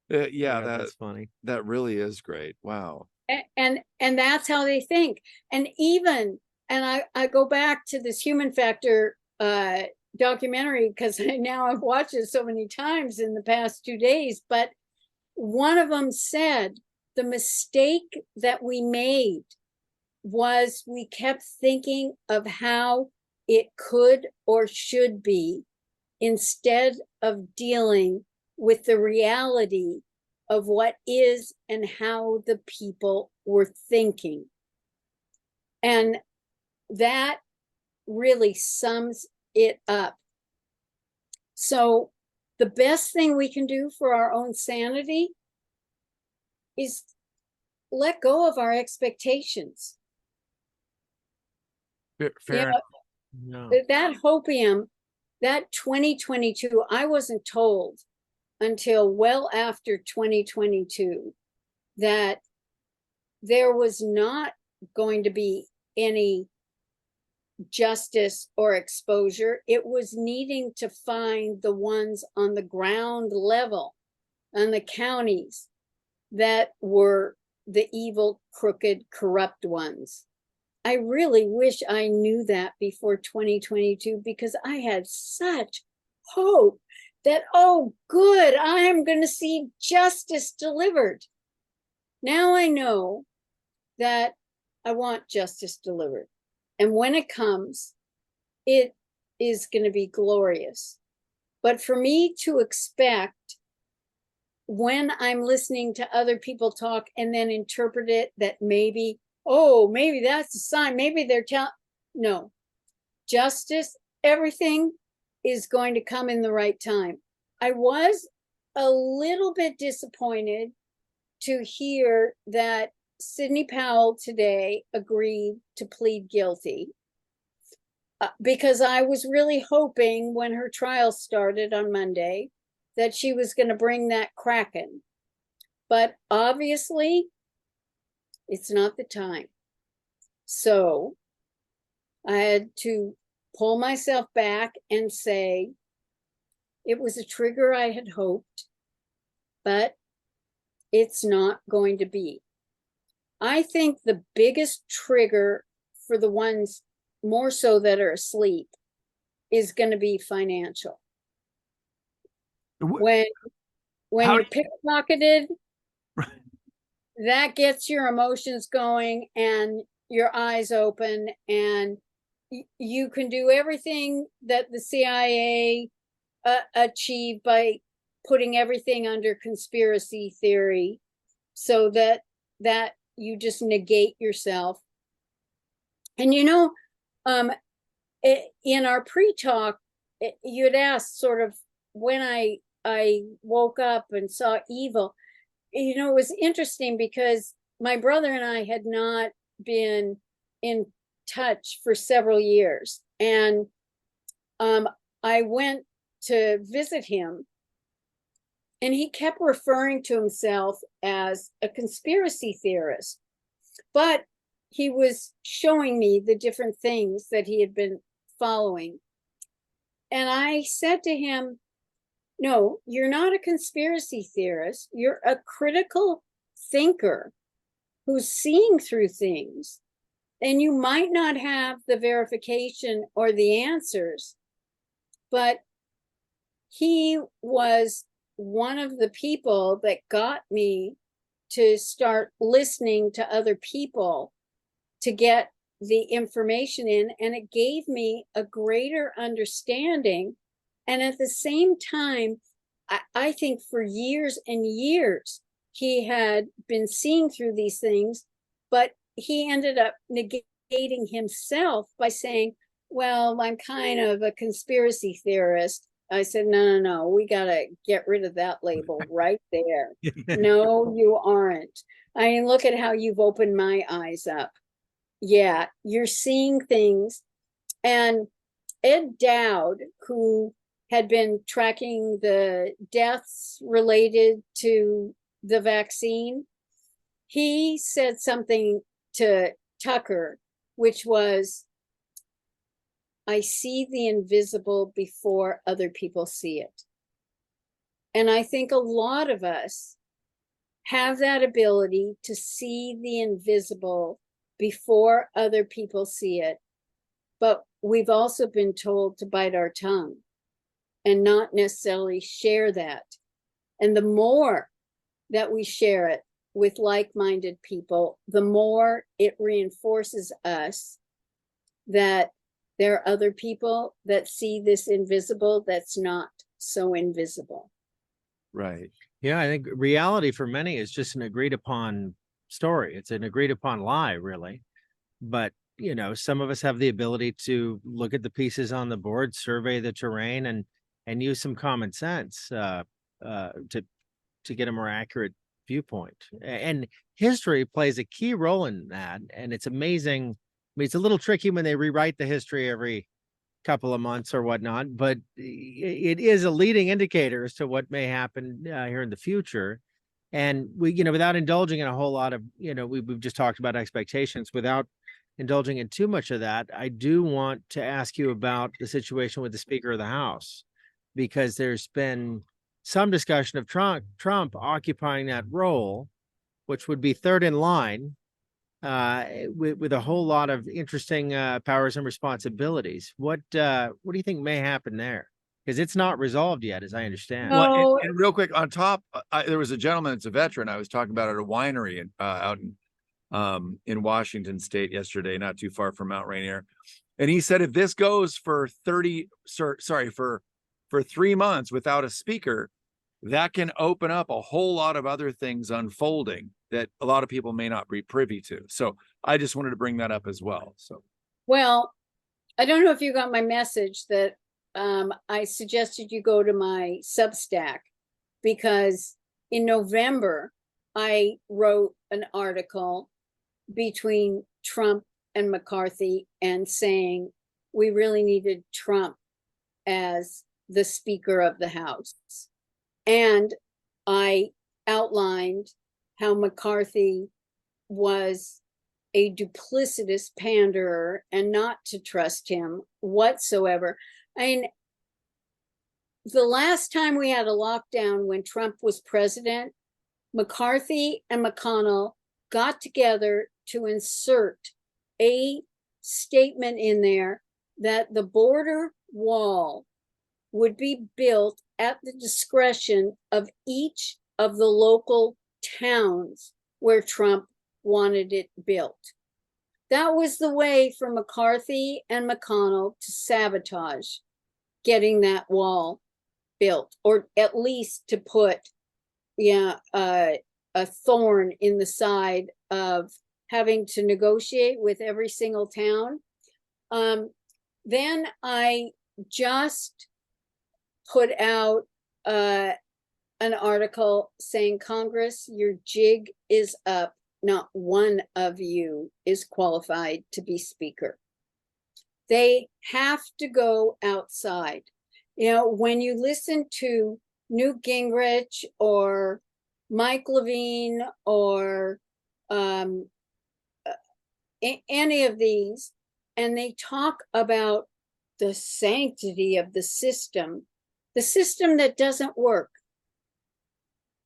That's funny. That really is great. Wow. And that's how they think. And I go back to this Human Factor documentary, because now I've watched it so many times in the past 2 days, but one of them said the mistake that we made was we kept thinking of how it could or should be, instead of dealing with the reality of what is and how the people were thinking. And that really sums it up. So the best thing we can do for our own sanity is let go of our expectations. Fair. No. That hopium, that 2022, I wasn't told until well after 2022 that there was not going to be any justice or exposure. It was needing to find the ones on the ground level, on the counties, that were the evil, crooked, corrupt ones. I really wish I knew that before 2022, because I had such hope that, oh, good, I am going to see justice delivered. Now I know that I want justice delivered. And when it comes, it is going to be glorious. But for me to expect, when I'm listening to other people talk and then interpret it that maybe, oh, maybe that's a sign, maybe they're telling, no, justice, everything is going to come in the right time. I was a little bit disappointed to hear that Sidney Powell today agreed to plead guilty, because I was really hoping when her trial started on Monday that she was going to bring that Kraken. But obviously, it's not the time. So I had to pull myself back and say it was a trigger I had hoped, but it's not going to be. I think the biggest trigger for the ones more so that are asleep is going to be financial. When you're pickpocketed, that gets your emotions going and your eyes open, and you can do everything that the CIA achieved by putting everything under conspiracy theory, so that you just negate yourself. And you know, in our pre-talk, you had asked sort of when I woke up and saw evil. You know, it was interesting because my brother and I had not been in touch for several years. And I went to visit him, and he kept referring to himself as a conspiracy theorist. But he was showing me the different things that he had been following. And I said to him, no, you're not a conspiracy theorist. You're a critical thinker who's seeing through things. And you might not have the verification or the answers, but he was one of the people that got me to start listening to other people to get the information in, and it gave me a greater understanding. And at the same time, I think for years and years, he had been seeing through these things, but he ended up negating himself by saying, well, I'm kind of a conspiracy theorist. I said, no, we got to get rid of that label right there. No, you aren't. I mean, look at how you've opened my eyes up. Yeah, you're seeing things. And Ed Dowd, who had been tracking the deaths related to the vaccine, he said something to Tucker, which was, I see the invisible before other people see it. And I think a lot of us have that ability to see the invisible before other people see it. But we've also been told to bite our tongue and not necessarily share that. And the more that we share it with like-minded people, the more it reinforces us that there are other people that see this invisible that's not so invisible. Right. Yeah, I think reality for many is just an agreed upon story. It's an agreed upon lie, really. But, you know, some of us have the ability to look at the pieces on the board, survey the terrain, and use some common sense to get a more accurate viewpoint. And history plays a key role in that. And it's amazing. I mean, it's a little tricky when they rewrite the history every couple of months or whatnot, but it is a leading indicator as to what may happen here in the future. And we, without indulging in a whole lot of, we've just talked about expectations, without indulging in too much of that, I do want to ask you about the situation with the Speaker of the House, because there's been some discussion of Trump occupying that role, which would be third in line, with a whole lot of interesting powers and responsibilities. What do you think may happen there? Because it's not resolved yet, as I understand. Well, No, and real quick on top, there was a gentleman that's a veteran I was talking about at a winery out in Washington State yesterday, not too far from Mount Rainier, and he said if this goes for 3 months without a speaker, that can open up a whole lot of other things unfolding that a lot of people may not be privy to. So I just wanted to bring that up as well. So, well, I don't know if you got my message that I suggested you go to my Substack, because in November, I wrote an article between Trump and McCarthy and saying we really needed Trump as the Speaker of the House. And I outlined how McCarthy was a duplicitous panderer and not to trust him whatsoever. I mean, the last time we had a lockdown when Trump was president, McCarthy and McConnell got together to insert a statement in there that the border wall would be built at the discretion of each of the local towns where Trump wanted it built. That was the way for McCarthy and McConnell to sabotage getting that wall built, or at least to put a thorn in the side of having to negotiate with every single town. Then I just put out an article saying, Congress, your jig is up. Not one of you is qualified to be speaker. They have to go outside. When you listen to Newt Gingrich or Mike Levine or any of these, and they talk about the sanctity of the system that doesn't work.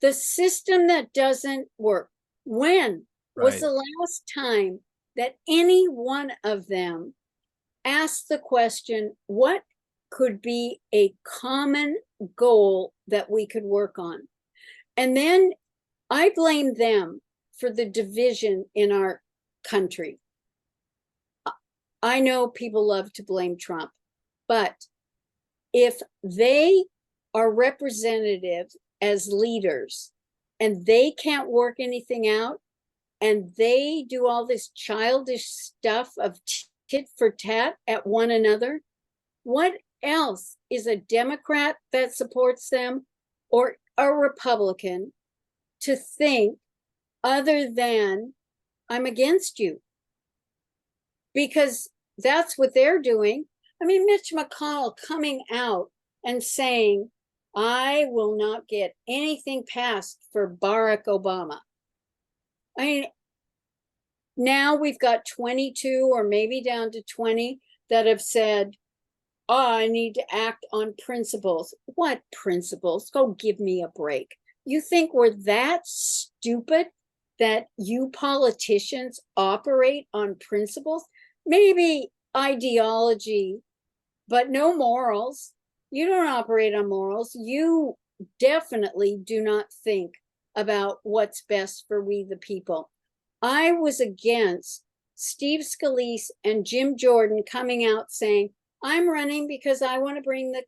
The system that doesn't work. When was the last time that any one of them asked the question, what could be a common goal that we could work on? And then I blame them for the division in our country. I know people love to blame Trump, but if they are representative as leaders and they can't work anything out and they do all this childish stuff of tit for tat at one another, what else is a Democrat that supports them or a Republican to think other than I'm against you? Because that's what they're doing. I mean, Mitch McConnell coming out and saying, I will not get anything passed for Barack Obama. I mean, now we've got 22 or maybe down to 20 that have said, oh, I need to act on principles. What principles? Go give me a break. You think we're that stupid that you politicians operate on principles? Maybe ideology, but no morals. You don't operate on morals. You definitely do not think about what's best for we the people. I was against Steve Scalise and Jim Jordan coming out saying, I'm running because I want to bring the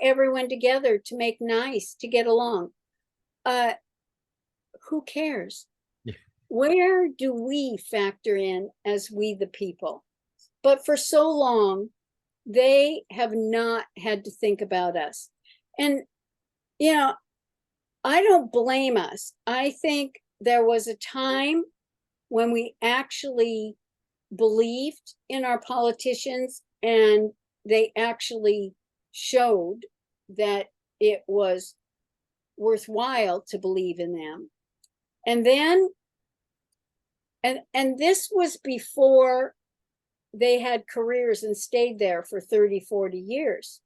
everyone together to make nice, to get along. Who cares? Yeah. Where do we factor in as we the people? But for so long, they have not had to think about us. And, I don't blame us. I think there was a time when we actually believed in our politicians and they actually showed that it was worthwhile to believe in them. And then, and this was before they had careers and stayed there for 30, 40 years.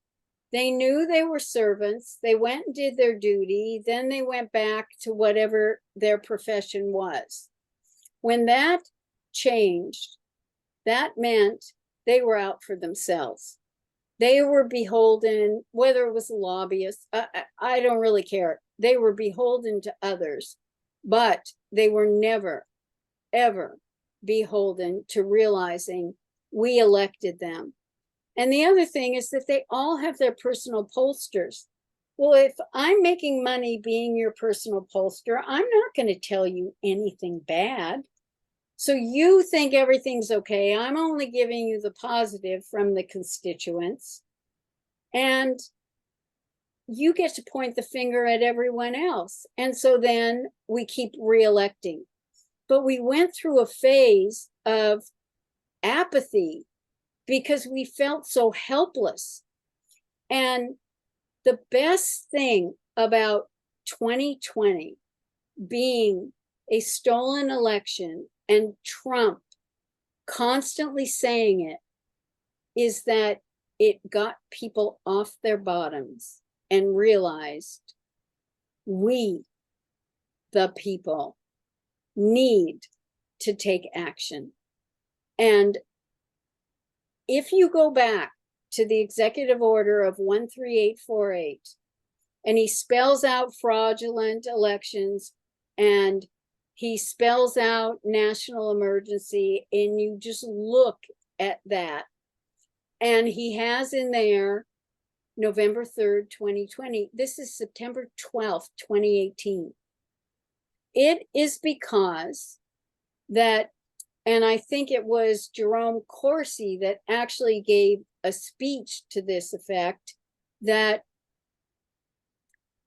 They knew they were servants. They went and did their duty. Then they went back to whatever their profession was. When that changed, that meant they were out for themselves. They were beholden, whether it was lobbyists, I don't really care. They were beholden to others, but they were never, ever beholden to realizing we elected them. And the other thing is that they all have their personal pollsters. Well, if I'm making money being your personal pollster, I'm not going to tell you anything bad. So you think everything's okay. I'm only giving you the positive from the constituents. And you get to point the finger at everyone else. And so then we keep reelecting. But we went through a phase of apathy because we felt so helpless. And the best thing about 2020 being a stolen election and Trump constantly saying it is that it got people off their bottoms and realized we, the people, need to take action. And if you go back to the executive order of 13848, and he spells out fraudulent elections and he spells out national emergency, and you just look at that, and he has in there November 3rd, 2020. This is September 12th, 2018. It is because that, and I think it was Jerome Corsi that actually gave a speech to this effect, that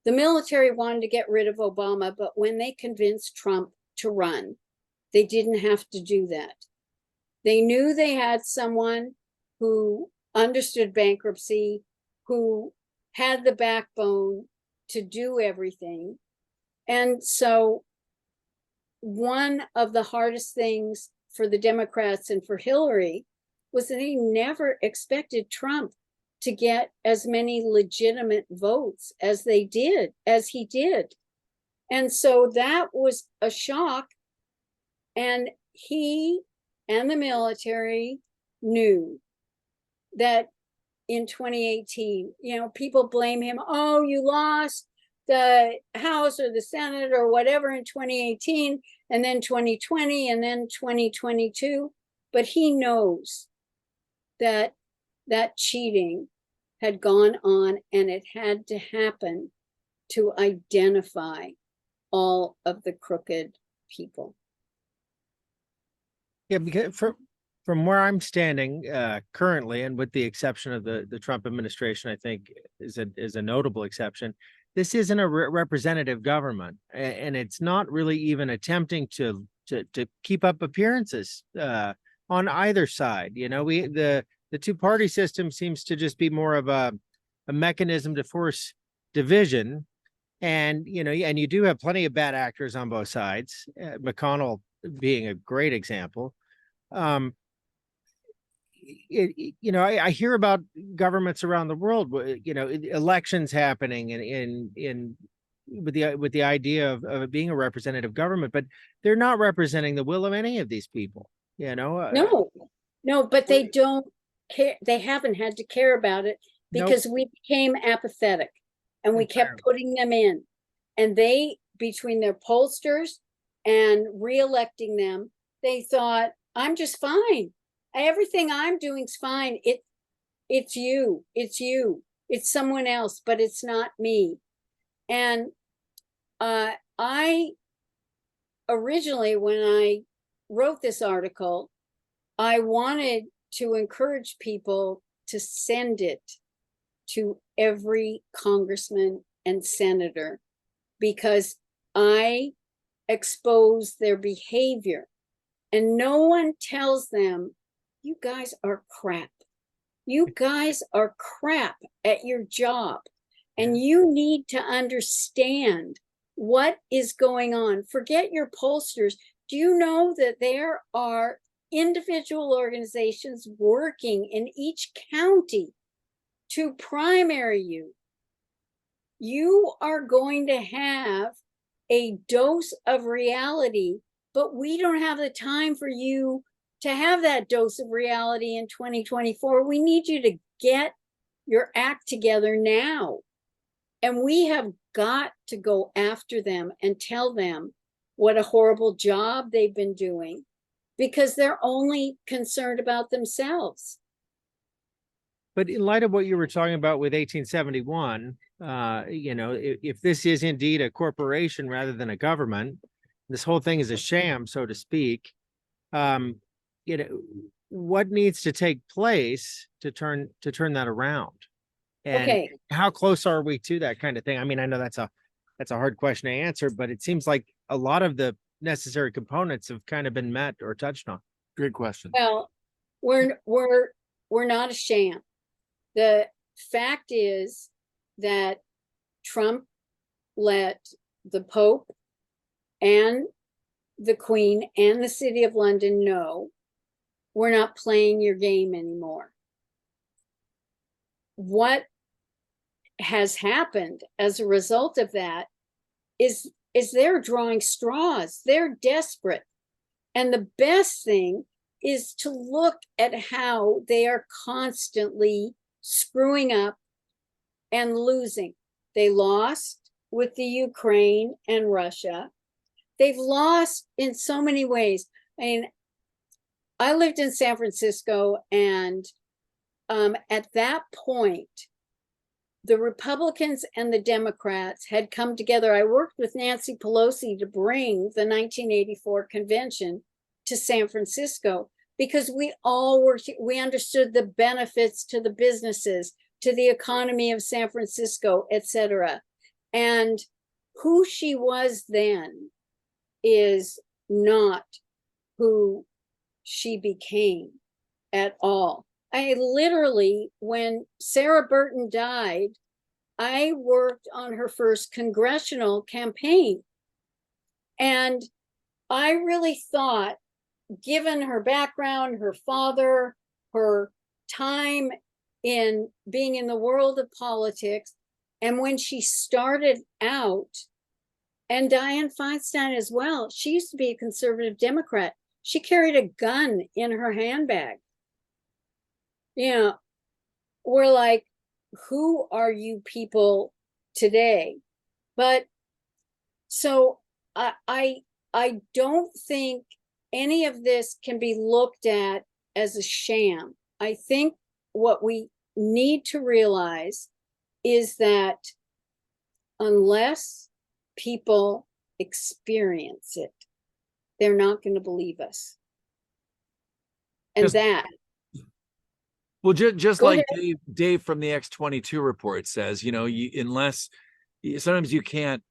the military wanted to get rid of Obama, but when they convinced Trump to run, they didn't have to do that. They knew they had someone who understood bankruptcy, who had the backbone to do everything. And so one of the hardest things for the Democrats and for Hillary was that they never expected Trump to get as many legitimate votes as he did. And so that was a shock. And he and the military knew that in 2018, people blame him. Oh, you lost the House or the Senate or whatever in 2018, and then 2020, and then 2022. But he knows that that cheating had gone on, and it had to happen to identify all of the crooked people. Yeah, because from where I'm standing currently, and with the exception of the Trump administration, I think is a notable exception, this isn't a representative government, and it's not really even attempting to keep up appearances on either side. The two-party system seems to just be more of a mechanism to force division, and you do have plenty of bad actors on both sides. McConnell being a great example. I hear about governments around the world, elections happening in with the idea of it being a representative government, but they're not representing the will of any of these people. No, but they don't care. They haven't had to care about it because we became apathetic, and we kept putting them in, and they, between their pollsters and reelecting them, they thought, I'm just fine. Everything I'm doing is fine. It's you. It's someone else, but it's not me. And I originally, when I wrote this article, I wanted to encourage people to send it to every congressman and senator, because I expose their behavior, and no one tells them, you guys are crap. You guys are crap at your job, and you need to understand what is going on. Forget your pollsters. Do you know that there are individual organizations working in each county to primary you? You are going to have a dose of reality, but we don't have the time for you to have that dose of reality in 2024. We need you to get your act together now. And we have got to go after them and tell them what a horrible job they've been doing, because they're only concerned about themselves. But in light of what you were talking about with 1871, you know, if this is indeed a corporation rather than a government, this whole thing is a sham, so to speak. You know, what needs to take place to turn that around? And Okay. how close are we to that kind of thing? I mean, I know that's a hard question to answer, but it seems like a lot of the necessary components have kind of been met or touched on. Great question. Well, we're not a sham. The fact is that Trump let the Pope and the Queen and the City of London know we're not playing your game anymore. What has happened as a result of that is they're drawing straws. They're desperate. And the best thing is to look at how they are constantly screwing up and losing. They lost with the Ukraine and Russia. They've lost in so many ways. I mean, I lived in San Francisco, and at that point, the Republicans and the Democrats had come together. I worked with Nancy Pelosi to bring the 1984 convention to San Francisco, because we understood the benefits to the businesses, to the economy of San Francisco, etc. And who she was then is not who she became at all. I literally, when Sarah Burton died, I worked on her first congressional campaign. And I really thought, given her background, her father, her time in being in the world of politics, and when she started out, and Dianne Feinstein as well, she used to be a conservative Democrat. She carried a gun in her handbag. You know, we're like, who are you people today? But so I don't think any of this can be looked at as a sham. I think what we need to realize is that unless people experience it, they're not going to believe us. And well, just like Dave from the X22 report says, you know, sometimes you can't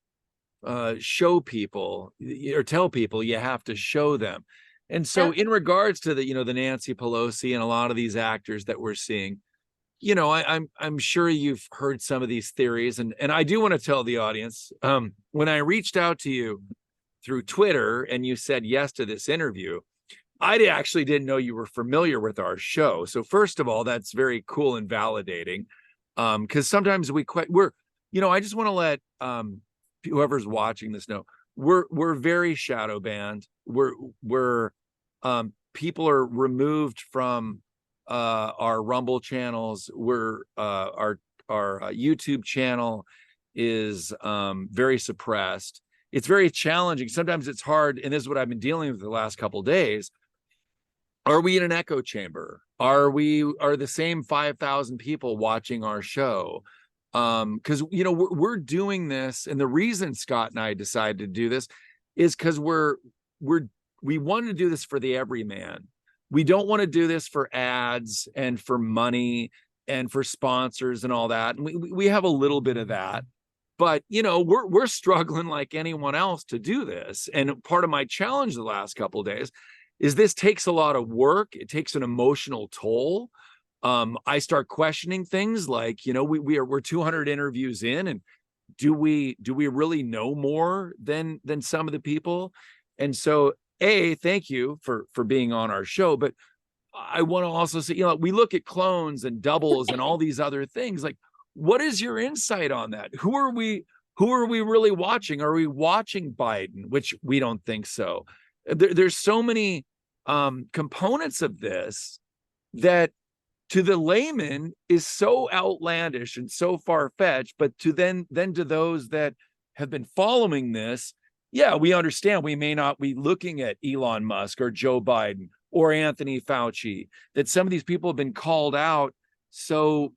show people or tell people, you have to show them. And so in regards to the, you know, the Nancy Pelosi and a lot of these actors that we're seeing, you know, I'm sure you've heard some of these theories, and I do want to tell the audience, when I reached out to you through Twitter and you said yes to this interview, I actually didn't know you were familiar with our show. So first of all, that's very cool and validating, because sometimes we're, you know, I just want to let whoever's watching this know we're very shadow banned. We're people are removed from our Rumble channels. Our YouTube channel is very suppressed. It's very challenging. Sometimes it's hard, and this is what I've been dealing with the last couple of days. Are we in an echo chamber? Are the same 5,000 people watching our show? Because you know we're doing this, and the reason Scott and I decided to do this is because we want to do this for the everyman. We don't want to do this for ads and for money and for sponsors and all that. And we have a little bit of that, but you know we're struggling like anyone else to do this. And part of my challenge the last couple of days is this takes a lot of work. It takes an emotional toll. I start questioning things like, we're 200 interviews in, and do we really know more than some of the people? And so, thank you for being on our show, but I want to also say, we look at clones and doubles and all these other things. Like, what is your insight on that? Who are we really watching? Are we watching Biden? Which we don't think so. There's so many components of this that to the layman is so outlandish and so far-fetched, but to then to those that have been following this, yeah, we understand we may not be looking at Elon Musk or Joe Biden or Anthony Fauci, that some of these people have been called out so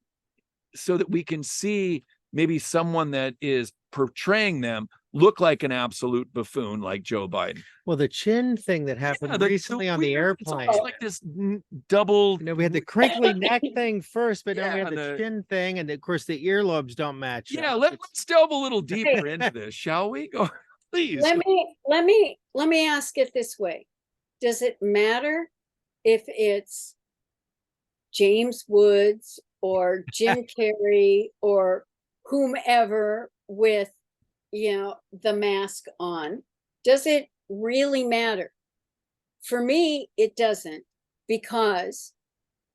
that we can see maybe someone that is portraying them look like an absolute buffoon like Joe Biden. Well, the chin thing that happened recently on the airplane. It's like this double. We had the crinkly neck thing first, but then we Yeah, had the chin thing, and of course the earlobes don't match. Yeah, let's delve a little deeper into this, shall we? Go, please. Let me ask it this way. Does it matter if it's James Woods or Jim Carrey or whomever with, the mask on? Does it really matter? For me, it doesn't, because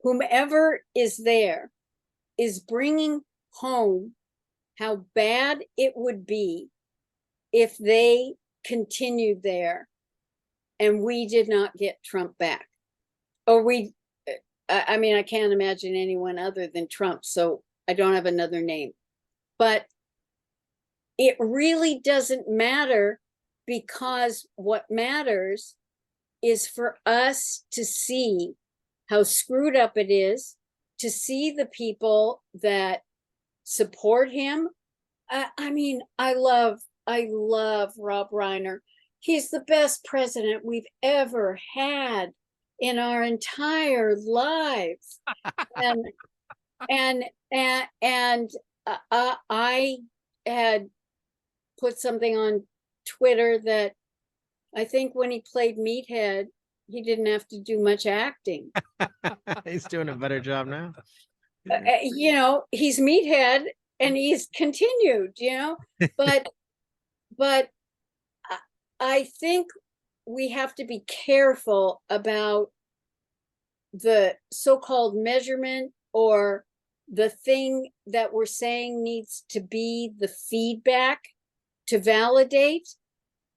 whomever is there is bringing home how bad it would be if they continued there and we did not get Trump back. Or I can't imagine anyone other than Trump, so I don't have another name. But it really doesn't matter, because what matters is for us to see how screwed up it is, to see the people that support him. I love Rob Reiner. He's the best president we've ever had in our entire lives. and I had put something on Twitter that I think when he played Meathead, he didn't have to do much acting. He's doing a better job now. He's Meathead and he's continued, but I think we have to be careful about the so-called measurement, or the thing that we're saying needs to be the feedback to validate.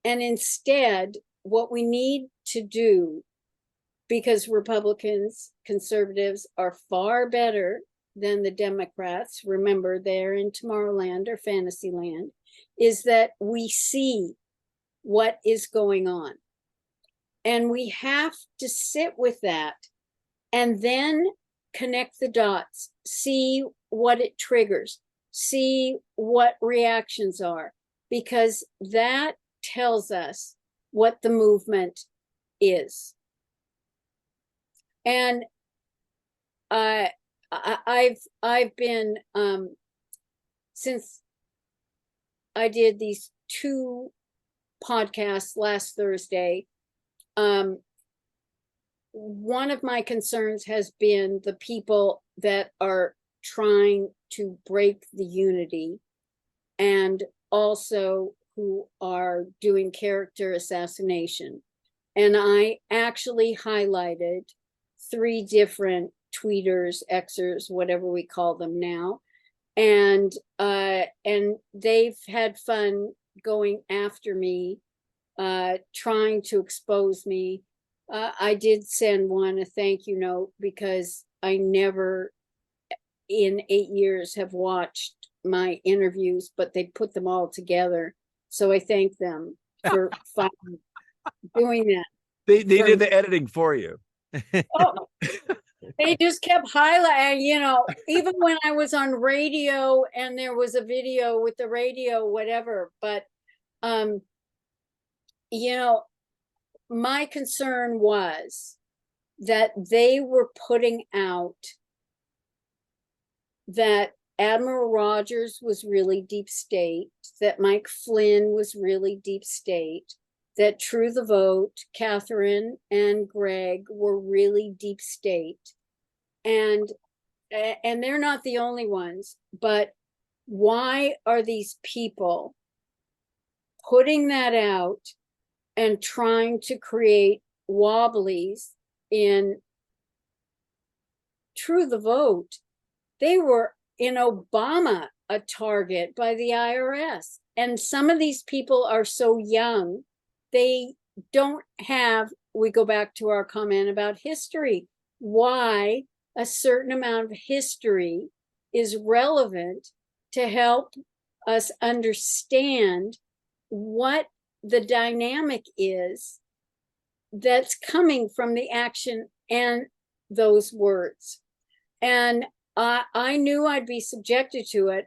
And instead, what we need to do, because Republicans, conservatives are far better than the Democrats, remember they're in Tomorrowland or Fantasyland, is that we see what is going on. And we have to sit with that and then connect the dots, see what it triggers, see what reactions are, because that tells us what the movement is. And I've been, since I did these 2 podcasts last Thursday, one of my concerns has been the people that are trying to break the unity, and also who are doing character assassination. And I actually highlighted 3 different tweeters, Xers, whatever we call them now. And they've had fun going after me, trying to expose me. I did send one a thank you note, because I never in 8 years have watched my interviews, but they put them all together. So I thank them for doing that. They did the editing for you. Oh, they just kept highlighting, even when I was on radio and there was a video with the radio, whatever. But, my concern was that they were putting out that Admiral Rogers was really deep state, that Mike Flynn was really deep state, that True the Vote, Catherine and Greg were really deep state. And and they're not the only ones, but why are these people putting that out and trying to create wobblies in True the Vote? They were in Obama a target by the IRS. And some of these people are so young, they don't have, we go back to our comment about history, why a certain amount of history is relevant to help us understand what the dynamic is that's coming from the action and those words. And I knew I'd be subjected to it.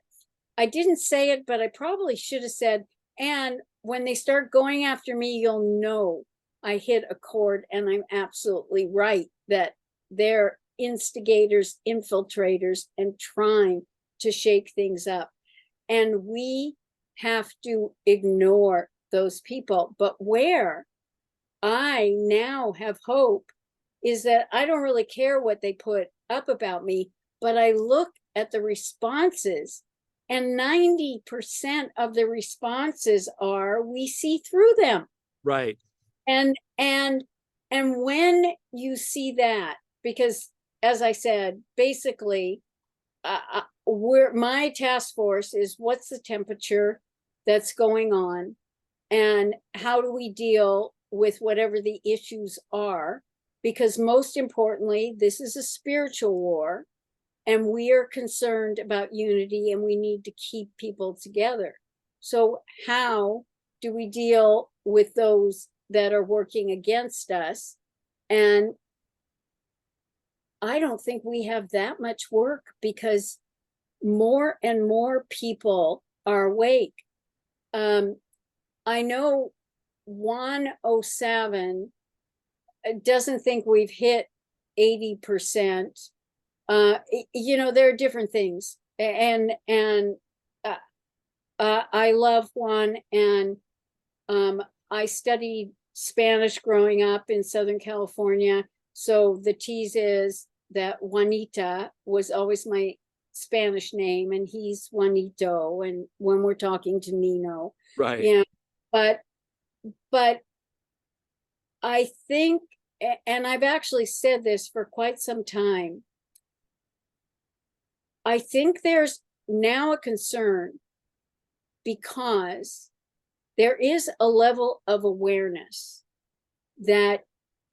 I didn't say it, but I probably should have said, and when they start going after me, you'll know I hit a chord, and I'm absolutely right that they're instigators, infiltrators, and trying to shake things up. And we have to ignore those people. But where I now have hope is that I don't really care what they put up about me, but I look at the responses, and 90% of the responses are, we see through them. Right. And when you see that, because as I said, basically, my task force is what's the temperature that's going on, and how do we deal with whatever the issues are? Because most importantly, this is a spiritual war, and we are concerned about unity, and we need to keep people together. So how do we deal with those that are working against us? And I don't think we have that much work, because more and more people are awake. I know 107 doesn't think we've hit 80%. There are different things, and I love Juan, and I studied Spanish growing up in Southern California. So the tease is that Juanita was always my Spanish name, and he's Juanito. And when we're talking to Nino, Right. Yeah, but I think, and I've actually said this for quite some time, I think there's now a concern because there is a level of awareness that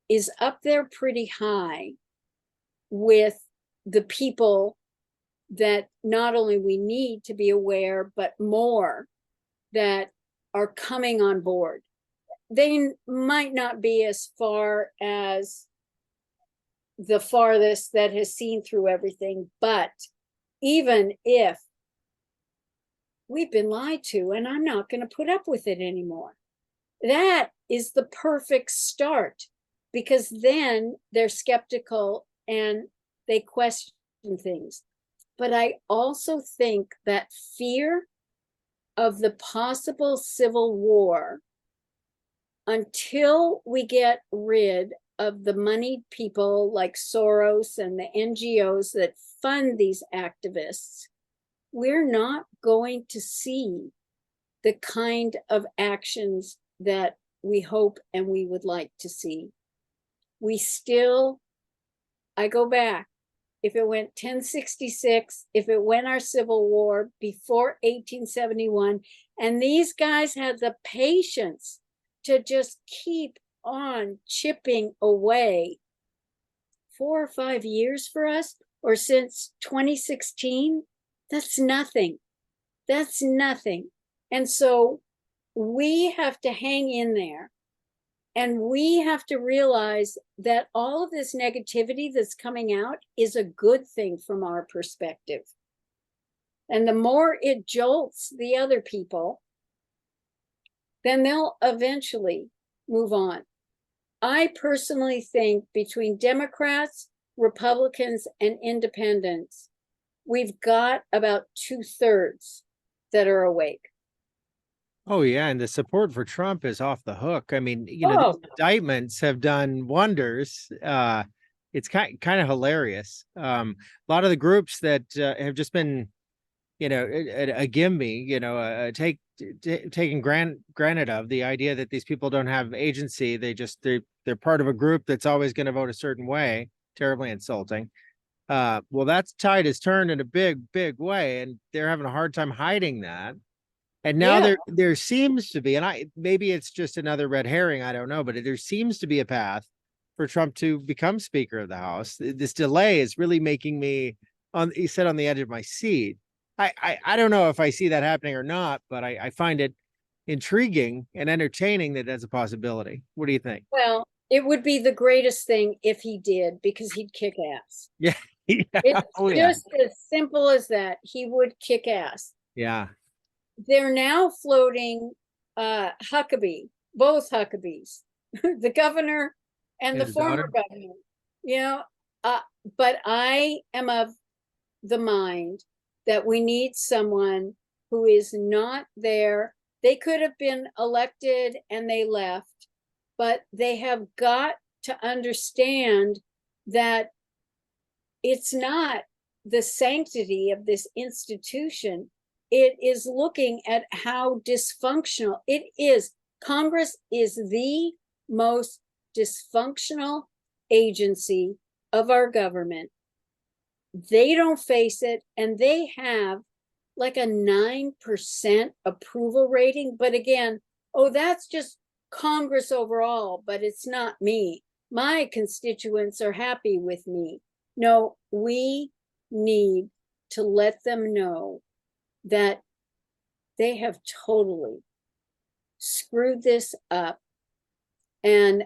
is up there pretty high with the people that not only we need to be aware, but more that are coming on board. They might not be as far as the farthest that has seen through everything, but even if we've been lied to, and I'm not going to put up with it anymore, that is the perfect start, because then they're skeptical and they question things. But I also think that fear of the possible civil war, until we get rid of the moneyed people like Soros and the NGOs that fund these activists, we're not going to see the kind of actions that we hope and we would like to see. We still, I go back, if it went 1066, if it went our Civil War before 1871, and these guys had the patience to just keep on chipping away 4 or 5 years for us, or since 2016, that's nothing. That's nothing. And so we have to hang in there, and we have to realize that all of this negativity that's coming out is a good thing from our perspective. And the more it jolts the other people, then they'll eventually move on. I personally think between Democrats, Republicans, and independents, we've got about 2/3 that are awake. Oh yeah, and the support for Trump is off the hook. I mean, these indictments have done wonders. it's kind of hilarious. A lot of the groups that have just been, a gimme, taking granted of the idea that these people don't have agency. They're part of a group that's always going to vote a certain way. Terribly insulting. Well, that tide has turned in a big way, and they're having a hard time hiding that. And now there seems to be, and maybe it's just another red herring, I don't know, but there seems to be a path for Trump to become Speaker of the House. This delay is really making me on the edge of my seat. I don't know if I see that happening or not, but I find it intriguing and entertaining that that's a possibility. What do you think? Well, it would be the greatest thing if he did, because he'd kick ass. Yeah. It's just as simple as that. He would kick ass. Yeah. They're now floating Huckabee, both Huckabees, the governor and the former governor. But I am of the mind that we need someone who is not there. They could have been elected and they left, but they have got to understand that it's not the sanctity of this institution. It is looking at how dysfunctional it is. Congress is the most dysfunctional agency of our government. They don't face it, and they have like a 9% approval rating. But again, that's just Congress overall, but it's not me. My constituents are happy with me. No, we need to let them know that they have totally screwed this up. And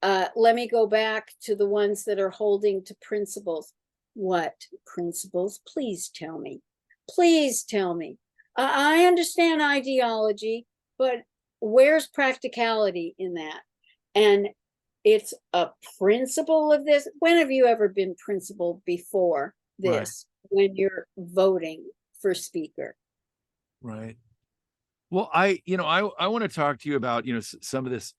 let me go back to the ones that are holding to principles. What principles? Please tell me. Please tell me. I understand ideology, but where's practicality in that? And it's a principle of this. When have you ever been principled before this, when you're voting for speaker? Right. Well, I want to talk to you about, some of this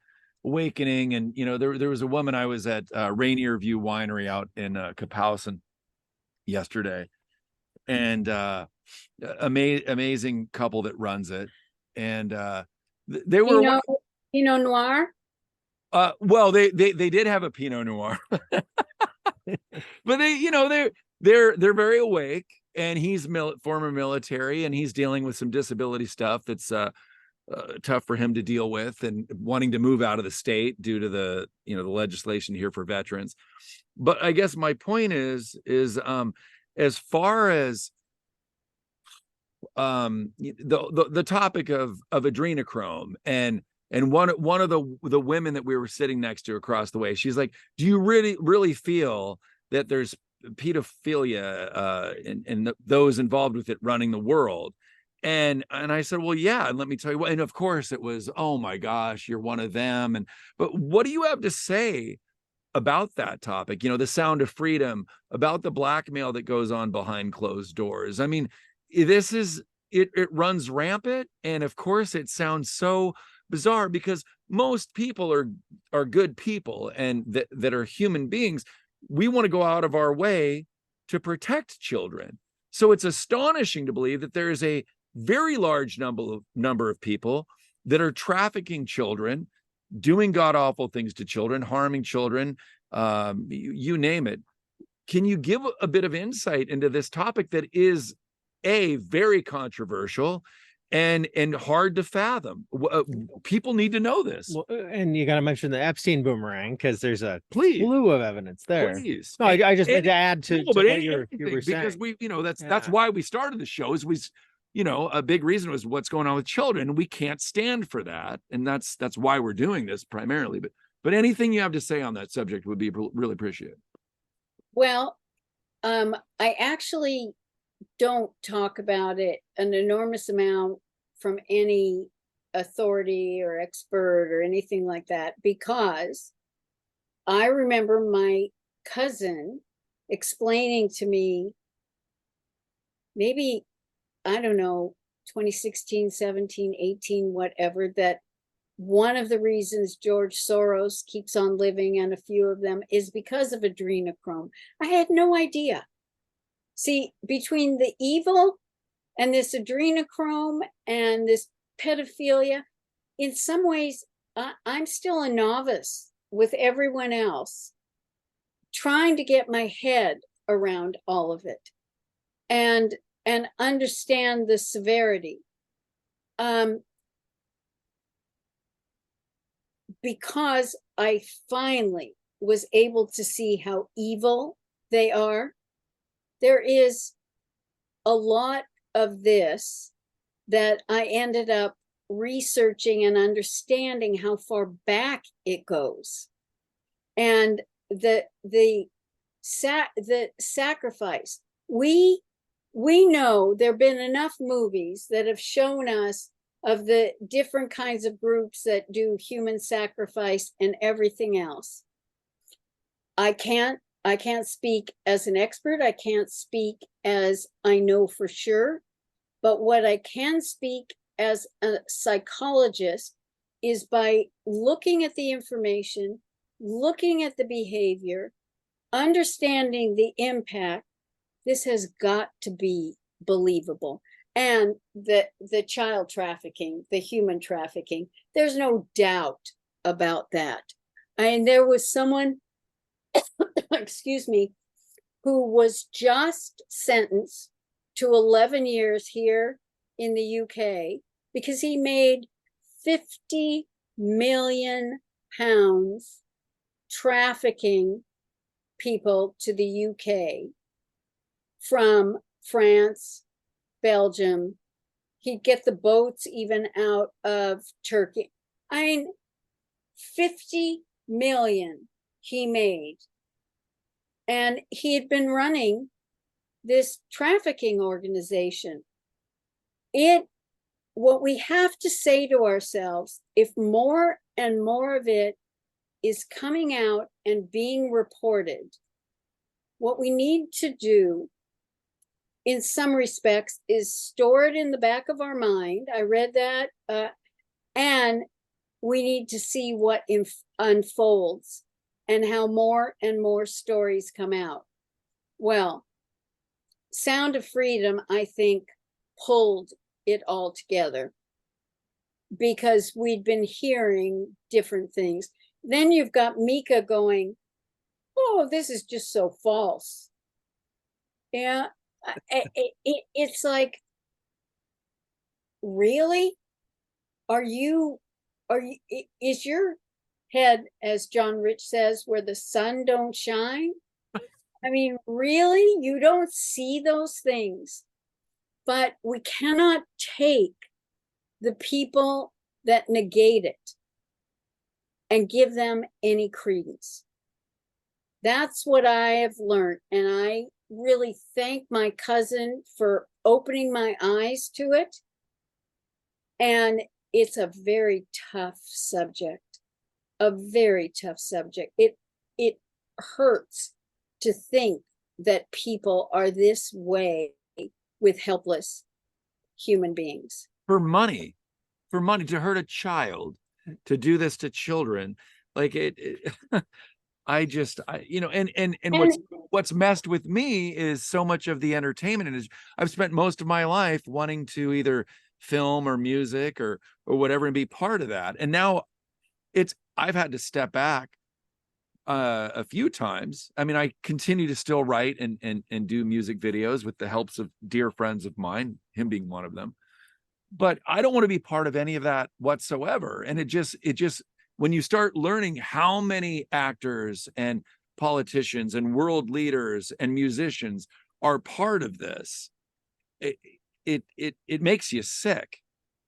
awakening. And, there was a woman, I was at Rainier View Winery out in Kapowson yesterday, and amazing couple that runs it. And they were, Pinot Noir. Well, they did have a Pinot Noir, but they're very awake. And he's former military, and he's dealing with some disability stuff that's tough for him to deal with, and wanting to move out of the state due to the the legislation here for veterans. But I guess my point is as far as the topic of adrenochrome, and one of the women that we were sitting next to across the way, she's like, do you really feel that there's pedophilia and those involved with it running the world? And I said, well, yeah, and let me tell you what. And of course it was, oh my gosh, you're one of them. But what do you have to say about that topic? The sound of freedom, about the blackmail that goes on behind closed doors. I mean, it runs rampant. And of course it sounds so bizarre, because most people are good people, and that are human beings. We want to go out of our way to protect children. So it's astonishing to believe that there is a very large number of people that are trafficking children, doing god-awful things to children, harming children, you name it. Can you give a bit of insight into this topic that is very controversial and hard to fathom? People need to know this. Well, and you got to mention the Epstein boomerang, because there's a slew of evidence there. Please. No, I just meant to add to what you were saying. Because that's why we started the show. Is a big reason was what's going on with children. We can't stand for that, and that's why we're doing this primarily. But anything you have to say on that subject would be really appreciated. Well, I actually don't talk about it an enormous amount from any authority or expert or anything like that, because I remember my cousin explaining to me, maybe, I don't know, 2016, 17, 18, whatever, that one of the reasons George Soros keeps on living, and a few of them, is because of adrenochrome. I had no idea. See, between the evil and this adrenochrome and this pedophilia, in some ways, I'm still a novice with everyone else, trying to get my head around all of it and understand the severity. Because I finally was able to see how evil they are, there is a lot of this that I ended up researching and understanding how far back it goes. And the sacrifice. We know there have been enough movies that have shown us of the different kinds of groups that do human sacrifice and everything else. I can't speak as an expert. I can't speak as I know for sure. But what I can speak as a psychologist is by looking at the information, looking at the behavior, understanding the impact. This has got to be believable. And the child trafficking, the human trafficking, there's no doubt about that. And there was someone, excuse me, who was just sentenced to 11 years here in the UK because he made 50 million pounds trafficking people to the UK from France, Belgium. He'd get the boats even out of Turkey. I mean, 50 million he made. And he had been running this trafficking organization. What we have to say to ourselves, if more and more of it is coming out and being reported, what we need to do in some respects is store it in the back of our mind. I read that. And we need to see what unfolds and how more and more stories come out. Well, Sound of Freedom, I think, pulled it all together because we'd been hearing different things. Then you've got Mika going, oh, this is just so false. Yeah, it's like, really? Is your head, as John Rich says, where the sun don't shine? I mean, really? You don't see those things. But we cannot take the people that negate it and give them any credence. That's what I have learned. And I really thank my cousin for opening my eyes to it. And it's a very tough subject, a very tough subject. It hurts to think that people are this way with helpless human beings. For money, to hurt a child, to do this to children, like what's messed with me is so much of the entertainment is I've spent most of my life wanting to either film or music or whatever and be part of that. And now I've had to step back a few times. I mean, I continue to still write and do music videos with the helps of dear friends of mine, him being one of them. But I don't want to be part of any of that whatsoever. And it just when you start learning how many actors and politicians and world leaders and musicians are part of this, it makes you sick,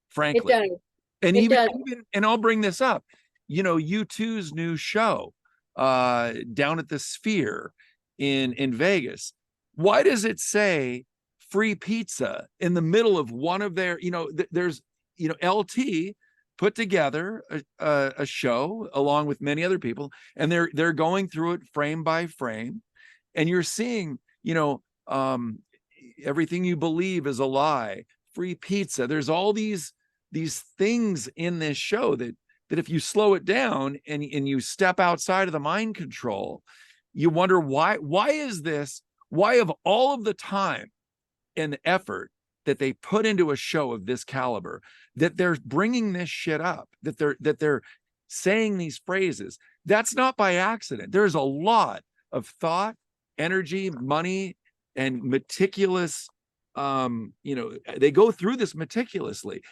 frankly. It does. And It even does. and I'll bring this up. You know, U2's new show down at the Sphere in Vegas. Why does it say free pizza in the middle of one of their, there's, LT put together a show along with many other people, and they're going through it frame by frame, and you're seeing, everything you believe is a lie, free pizza. There's all these things in this show that that if you slow it down and you step outside of the mind control, you wonder why is this, why of all of the time and effort that they put into a show of this caliber, that they're bringing this shit up, that they're saying these phrases. That's not by accident. There's a lot of thought, energy, money, and meticulous, they go through this meticulously.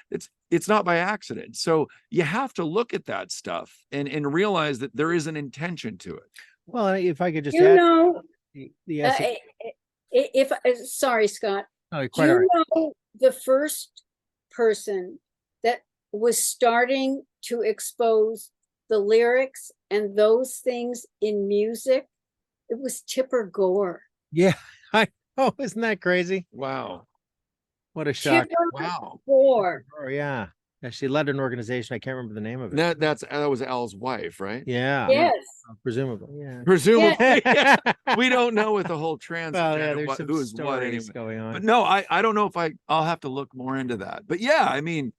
It's not by accident. So you have to look at that stuff and realize that there is an intention to it. Well, if I could just You add, know, the if sorry, Scott, oh, do quite all right. you know the first person that was starting to expose the lyrics and those things in music? It was Tipper Gore. Yeah, I know. Isn't that crazy? Wow. What a shock. Tipper Wow. Gore. Oh, yeah. She led an organization. I can't remember the name of it. That was Al's wife, right? Yeah. Yes. Presumably. Yeah. Presumably. We don't know with the whole trans. Well, yeah, there's some who's what stories anyway. going on. But no, I don't know if I'll have to look more into that. But yeah, I mean,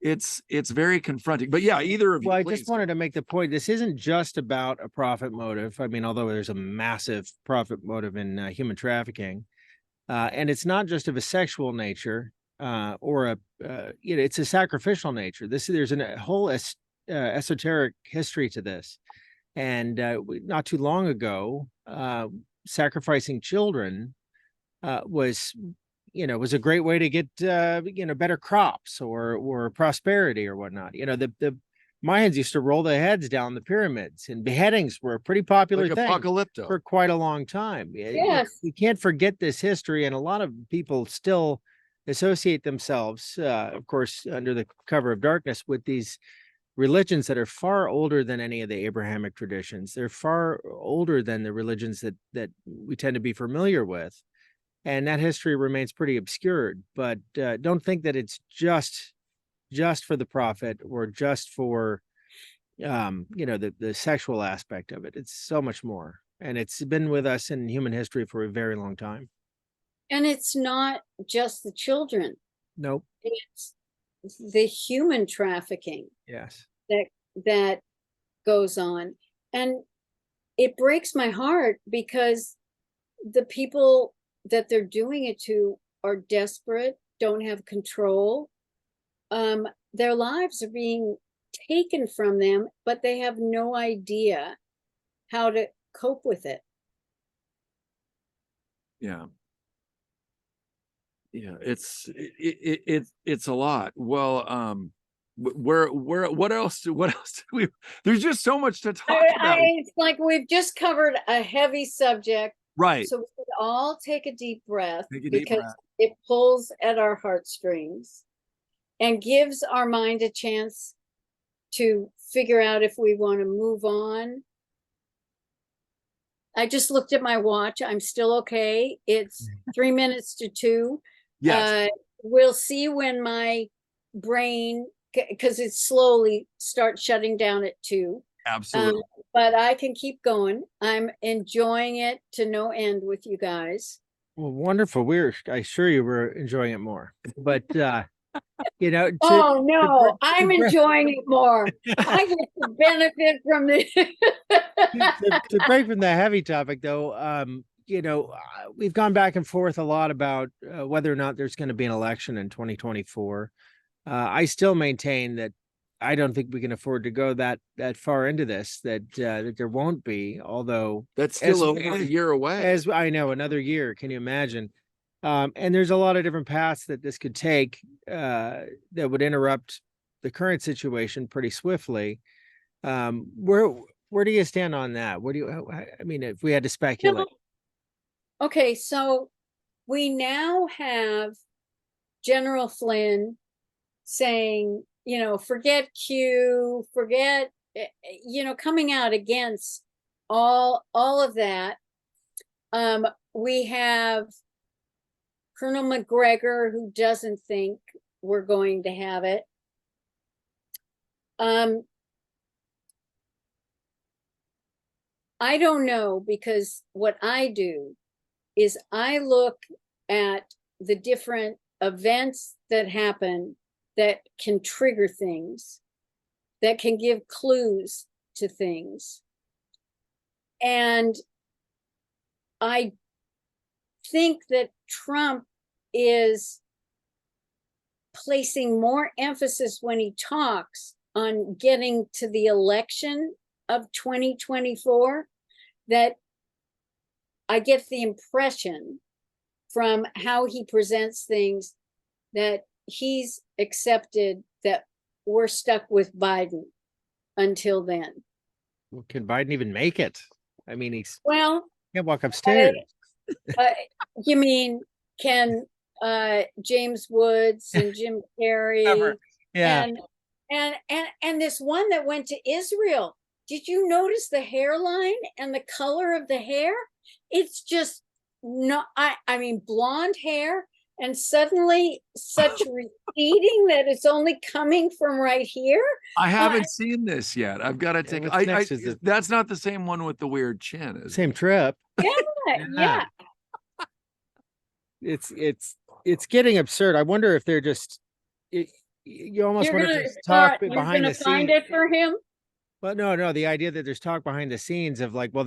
it's very confronting. But yeah, either of you. Well, I please. just wanted to make the point. This isn't just about a profit motive. I mean, although there's a massive profit motive in human trafficking, and it's not just of a sexual nature or a, it's a sacrificial nature. There's a whole esoteric history to this. And not too long ago, sacrificing children was a great way to get better crops or prosperity or whatnot. The Mayans used to roll their heads down the pyramids, and beheadings were a pretty popular Like thing Apocalypto. for quite a long time. Yes. You can't forget this history, and a lot of people still associate themselves, of course, under the cover of darkness, with these religions that are far older than any of the Abrahamic traditions. They're far older than the religions that we tend to be familiar with. And that history remains pretty obscured, but don't think that it's just for the profit or just for, the sexual aspect of it. It's so much more. And it's been with us in human history for a very long time. And it's not just the children. Nope. It's the human trafficking Yes. that goes on. And it breaks my heart because the people that they're doing it to are desperate, don't have control. Their lives are being taken from them, but they have no idea how to cope with it. Yeah. Yeah, it's a lot. Well, what else do we, there's just so much to talk about. It's like we've just covered a heavy subject. Right. So we could all take a deep breath Take a deep because breath. it pulls at our heartstrings and gives our mind a chance to figure out if we want to move on. I just looked at my watch. I'm still okay. It's 3 minutes to 2. Yes. We'll see when my brain, because it slowly starts shutting down at 2. Absolutely. But I can keep going. I'm enjoying it to no end with you guys. Well, wonderful. I assure you we're enjoying it more. But Oh no, I'm enjoying it more. I get to benefit from this. to break from the heavy topic, though, we've gone back and forth a lot about whether or not there's going to be an election in 2024. I still maintain that I don't think we can afford to go that far into this, that there won't be, although that's still a year away. As I know, another year. Can you imagine? And there's a lot of different paths that this could take that would interrupt the current situation pretty swiftly. Where do you stand on that? If we had to speculate? Okay, so we now have General Flynn saying, forget Q, forget, coming out against all of that. We have Colonel McGregor, who doesn't think we're going to have it. I don't know, because what I do is I look at the different events that happen that can trigger things. that can give clues to things. And I think that Trump is placing more emphasis when he talks on getting to the election of 2024, that I get the impression from how he presents things that he's accepted that we're stuck with Biden until then. Well, can Biden even make it? I mean, he's Well, can't walk upstairs. you mean can James Woods and Jim Carrey Yeah. and this one that went to Israel? Did you notice the hairline and the color of the hair? It's just not, I mean, blonde hair and suddenly such receding that it's only coming from right here. I haven't seen this yet. I've got to take what's next is the- that's not the same one with the weird chin, is Same it? trip. Yeah. It's getting absurd. I wonder if they're just you almost You're wonder if gonna there's talk you're behind gonna the find scenes. it for him. But no, the idea that there's talk behind the scenes of like, well,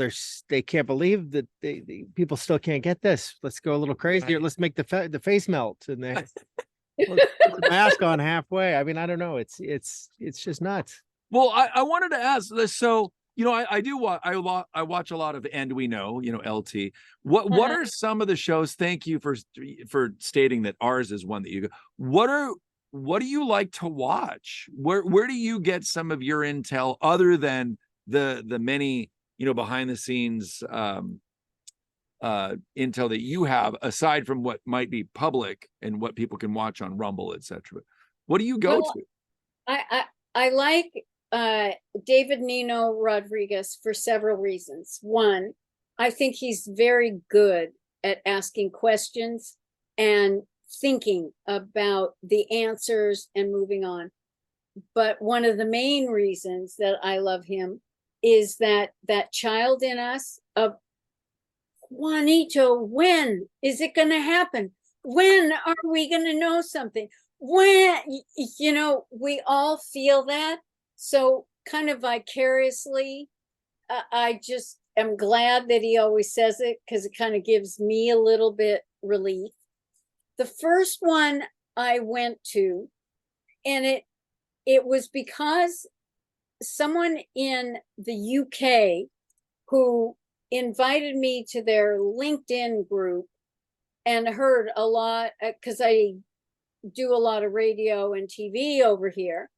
they can't believe that they people still can't get this. Let's go a little crazier. Right. Let's make the face melt and then let's put the mask on halfway. I mean, I don't know. It's just nuts. Well, I wanted to ask this. So, you know, I watch a lot of And We Know, you know, LT. What are some of the shows? Thank you for stating that ours is one that you go. What do you like to watch? Where do you get some of your intel other than the many, you know, behind the scenes intel that you have, aside from what might be public and what people can watch on Rumble, etc.? What do you go to? I like David Nino Rodriguez for several reasons. One, I think he's very good at asking questions and thinking about the answers and moving on. But one of the main reasons that I love him is that child in us of, Juanito, when is it going to happen? When are we going to know something? When, you know, we all feel that. So kind of vicariously, I just am glad that he always says it, because it kind of gives me a little bit relief. The first one I went to, and it was because someone in the UK who invited me to their LinkedIn group and heard a lot, because I do a lot of radio and TV over here.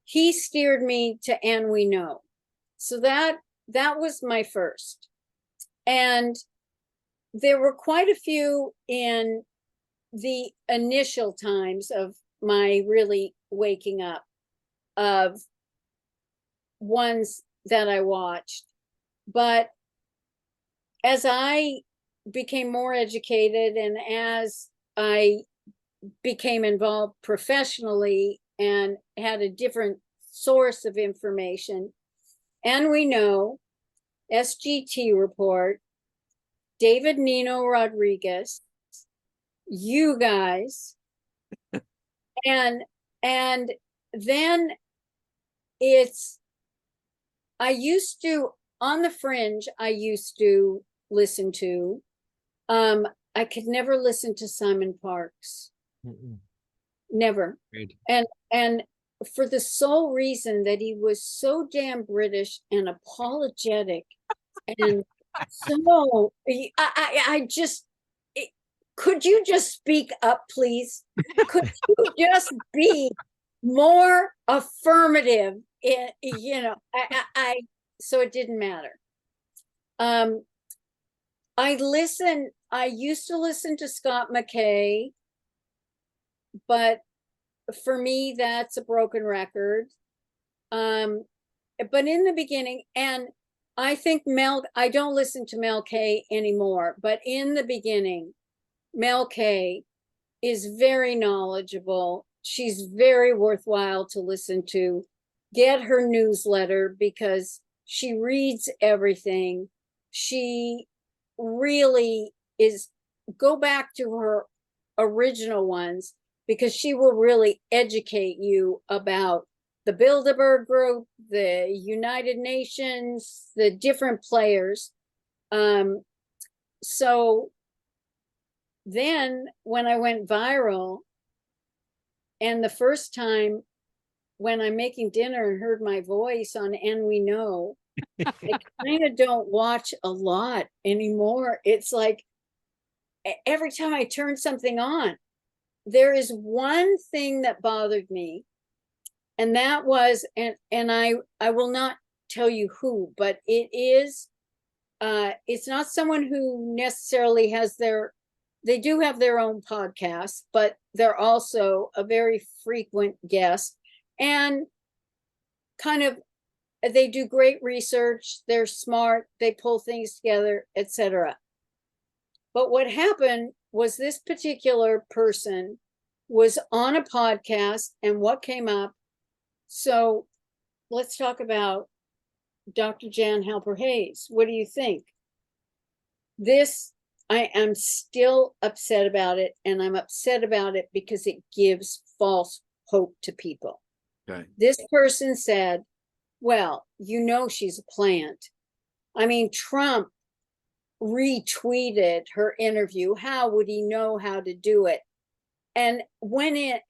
He steered me to And We Know. So that was my first. And there were quite a few in the initial times of my really waking up, of ones that I watched. But as I became more educated and as I became involved professionally and had a different source of information, And We Know, SGT Report, David Nino Rodriguez, you guys, and then I used to, on the fringe, I used to listen to, I could never listen to Simon Parks. Never. Great. And for the sole reason that he was so damn British and apologetic and so I just, could you just speak up, please? Could you just be more affirmative? You know, so it didn't matter. I used to listen to Scott McKay, but for me, that's a broken record. But in the beginning, and I think I don't listen to Mel K anymore, but in the beginning, Mel K is very knowledgeable. She's very worthwhile to listen to. Get her newsletter because she reads everything. She really is, go back to her original ones because she will really educate you about the Bilderberg Group, the United Nations, the different players. So then when I went viral, and the first time when I'm making dinner and heard my voice on And We Know, I kind of don't watch a lot anymore. It's like every time I turn something on, there is one thing that bothered me, and that was, and I will not tell you who, but it is, it's not someone who necessarily has they do have their own podcast, but they're also a very frequent guest, and kind of, they do great research, they're smart, they pull things together, etc. But what happened was this particular person was on a podcast, and what came up, so let's talk about Dr. Jan Halper Hayes. What do you think? This, I am still upset about it, and I'm upset about it because it gives false hope to people. Okay. This person said, well, you know, she's a plant. I mean, Trump retweeted her interview. How would he know how to do it? And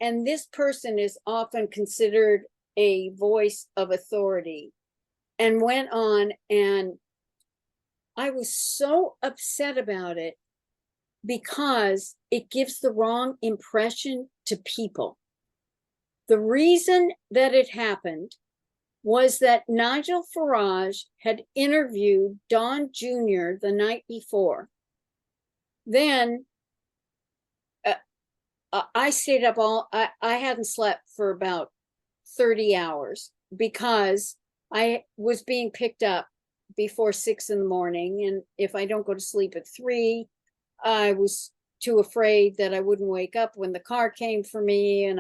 and this person is often considered a voice of authority, and went on, and I was so upset about it because it gives the wrong impression to people. The reason that it happened was that Nigel Farage had interviewed Don Jr. the night before. Then I stayed up I hadn't slept for about 30 hours because I was being picked up before 6 in the morning. And if I don't go to sleep at 3, I was too afraid that I wouldn't wake up when the car came for me. And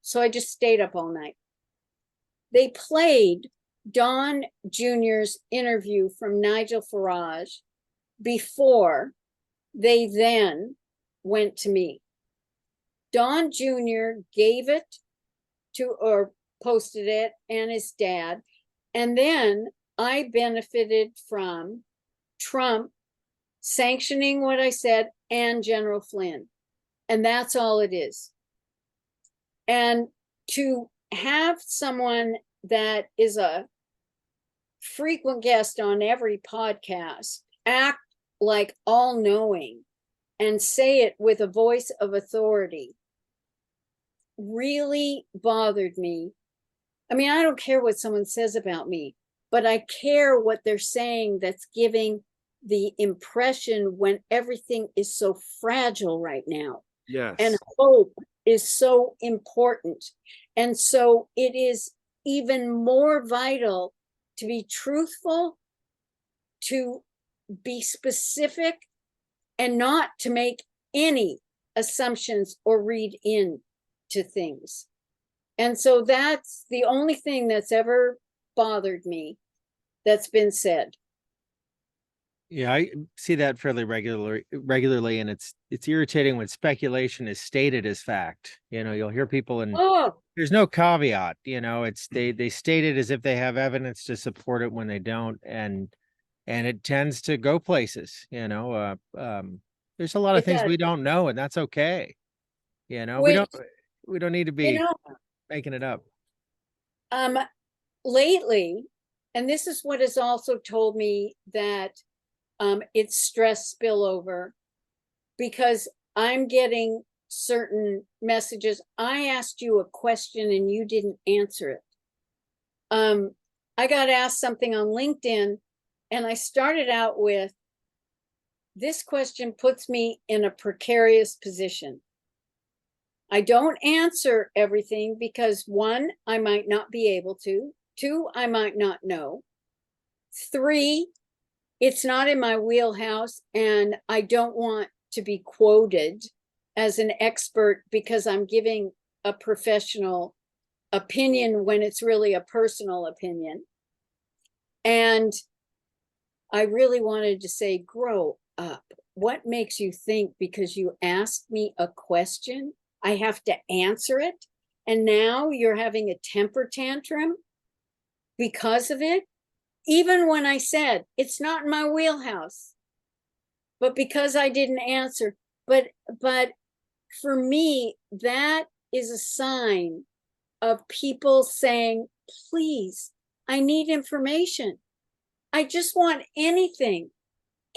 so I just stayed up all night. They played Don Jr.'s interview from Nigel Farage before they then went to me. Don Jr. gave it to, or posted it, and his dad. And then I benefited from Trump sanctioning what I said and General Flynn. And that's all it is. And to have someone that is a frequent guest on every podcast act like all-knowing and say it with a voice of authority really bothered me. I mean, I don't care what someone says about me, but I care what they're saying that's giving the impression when everything is so fragile right now. Yes. And hope is so important. And so it is even more vital to be truthful, to be specific, and not to make any assumptions or read into things. And so that's the only thing that's ever bothered me that's been said. Yeah, I see that fairly regularly, and it's irritating when speculation is stated as fact. You know, you'll hear people, and there's no caveat. You know, it's they state it as if they have evidence to support it when they don't, and it tends to go places. You know, there's a lot of things we don't know, and that's okay. You know, we don't need to be making it up. Lately, and this is what has also told me that it's stress spillover, because I'm getting certain messages. I asked you a question and you didn't answer it. I got asked something on LinkedIn, and I started out with, this question puts me in a precarious position. I don't answer everything because 1, I might not be able to. 2, I might not know. 3, it's not in my wheelhouse, and I don't want to be quoted as an expert because I'm giving a professional opinion when it's really a personal opinion. And I really wanted to say, grow up. What makes you think because you asked me a question, I have to answer it? and now you're having a temper tantrum because of it. Even when I said it's not in my wheelhouse, but because I didn't answer, but for me, that is a sign of people saying, please, I need information. I just want anything.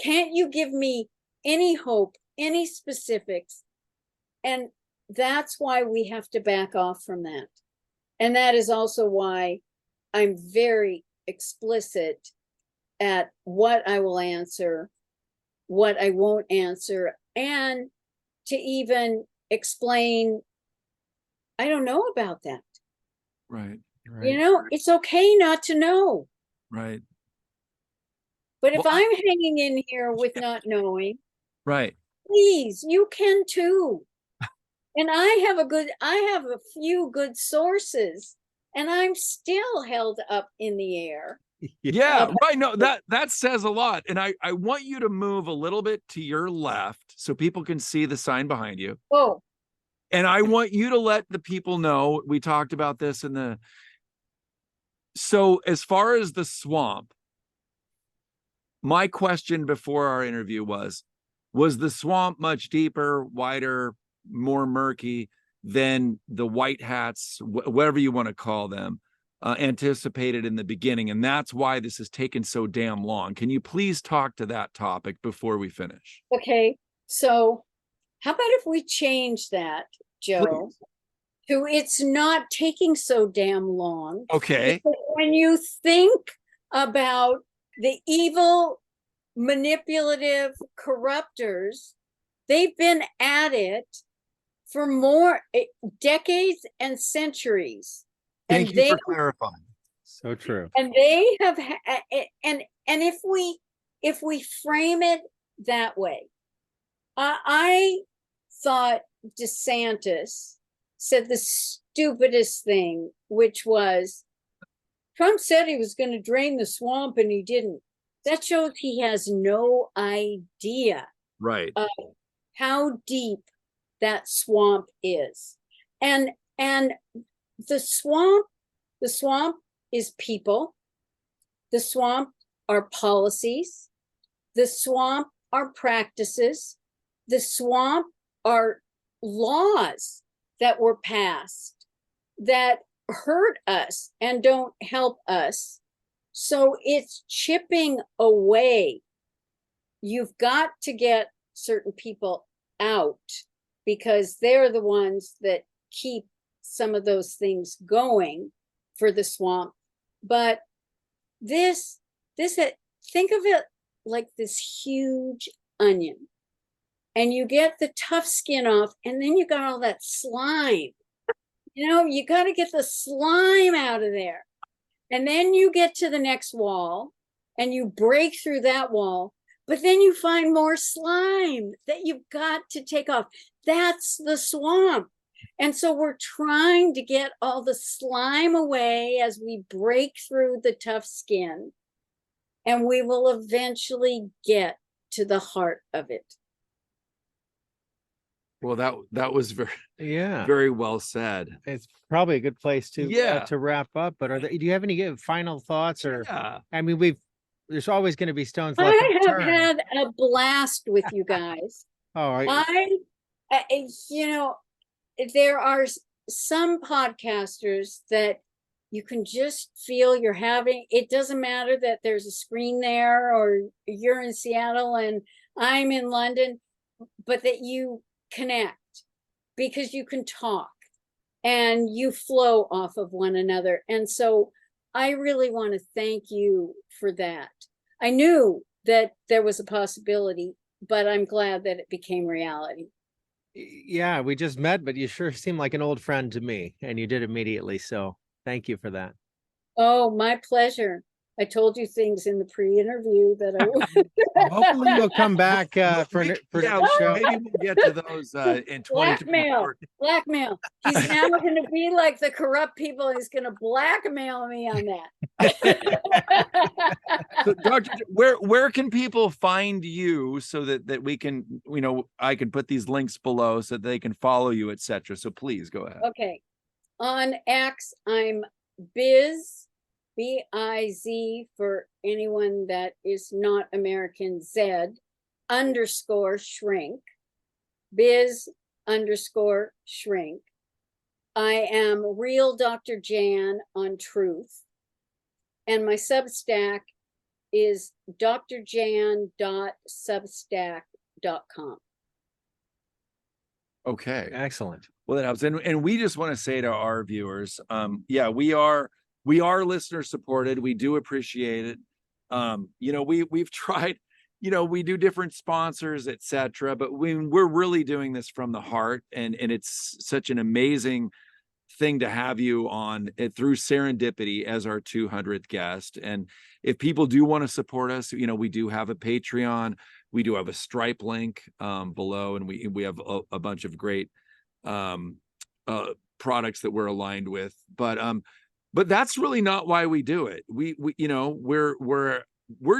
Can't you give me any hope, any specifics? And that's why we have to back off from that. And that is also why I'm very explicit at what I will answer, what I won't answer, and to even explain, I don't know about that. Right. You know, it's okay not to know. Right. But if Well, I'm hanging in here with not knowing, right. please, you can too. And I have a few good sources, and I'm still held up in the air. Yeah, right. No, that says a lot. And I want you to move a little bit to your left so people can see the sign behind you. Oh, And I want you to let the people know, we talked about this in the, so as far as the swamp, my question before our interview was the swamp much deeper, wider, more murky than the white hats, whatever you want to call them, anticipated in the beginning? And that's why this has taken so damn long. Can you please talk to that topic before we finish? okay. So how about if we change that, Joe, Please. to it's not taking so damn long. Okay. Because when you think about the evil, manipulative corruptors, they've been at it for more decades and centuries. Thank you for clarifying. So true. And they have, and if we frame it that way, I thought DeSantis said the stupidest thing, which was Trump said he was going to drain the swamp and he didn't. That shows he has no idea Right. of how deep that swamp is. And the swamp is people. The swamp are policies. The swamp are practices. The swamp are laws that were passed that hurt us and don't help us. So it's chipping away. You've got to get certain people out because they're the ones that keep some of those things going for the swamp. But this think of it like this huge onion, and you get the tough skin off, and then you got all that slime. You know, you got to get the slime out of there. And then you get to the next wall and you break through that wall, but then you find more slime that you've got to take off. That's the swamp. And so we're trying to get all the slime away as we break through the tough skin, and we will eventually get to the heart of it. Well, that was very well said. It's probably a good place to to wrap up. But do you have any final thoughts? Or I mean, there's always going to be stones left I have unturned. had a blast with you guys. Oh, you know, there are some podcasters that you can just feel you're having. It doesn't matter that there's a screen there or you're in Seattle and I'm in London, but that you connect because you can talk and you flow off of one another. And so I really want to thank you for that. I knew that there was a possibility, but I'm glad that it became reality. Yeah, we just met, but you sure seem like an old friend to me, and you did immediately. So thank you for that. Oh, my pleasure. I told you things in the pre-interview that I would. Hopefully you'll come back for next show. Maybe we'll get to those in 2024. Blackmail. He's now going to be like the corrupt people. He's going to blackmail me on that. So, Dr. Where can people find you so that we can, I can put these links below so that they can follow you, etc. So please go ahead. Okay. On X, I'm Biz, B-I-Z for anyone that is not American, Z, _shrink, Biz _shrink. I am Real Dr. Jan on Truth. And my Substack is drjan.substack.com. Okay. Excellent. Well, that helps. And we just want to say to our viewers, yeah, we are listener supported. We do appreciate it. You know, we've tried, you know, we do different sponsors, etc. But we're really doing this from the heart, and it's such an amazing thing to have you on it through serendipity as our 200th guest. And if people do want to support us, you know, we do have a Patreon, we do have a Stripe link below, and we have a bunch of great products that we're aligned with. But that's really not why we do it. We you know, we're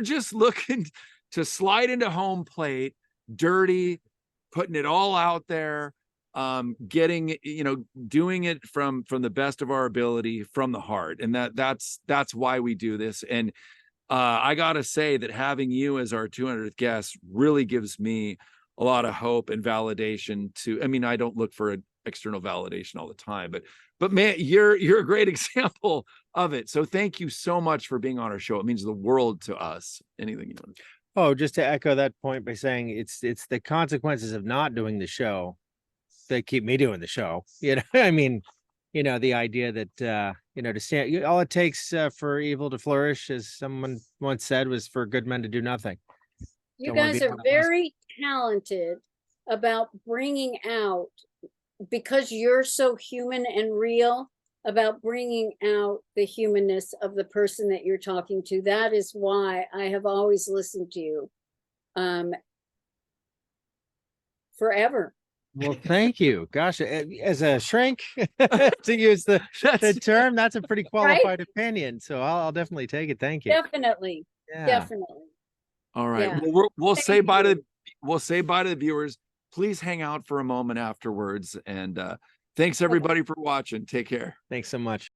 just looking to slide into home plate dirty, putting it all out there, getting, you know, doing it from the best of our ability, from the heart. And that's why we do this. And I gotta say that having you as our 200th guest really gives me a lot of hope and validation to, I mean, I don't look for external validation all the time, but man, you're a great example of it. So thank you so much for being on our show. It means the world to us. Anything you want to... Oh, just to echo that point by saying it's the consequences of not doing the show that keep me doing the show. You know, I mean, you know, the idea that, you know, to stand, all it takes for evil to flourish, as someone once said, was for good men to do nothing. You guys are very talented about bringing out, because you're so human and real, about bringing out the humanness of the person that you're talking to. That is why I have always listened to you forever. Well, thank you. Gosh, as a shrink, to use the term, that's a pretty qualified opinion. So I'll definitely take it. Thank you. Definitely. Yeah. Definitely. All right. Yeah. Well, we'll say bye to the viewers. Please hang out for a moment afterwards. And thanks everybody for watching. Take care. Thanks so much.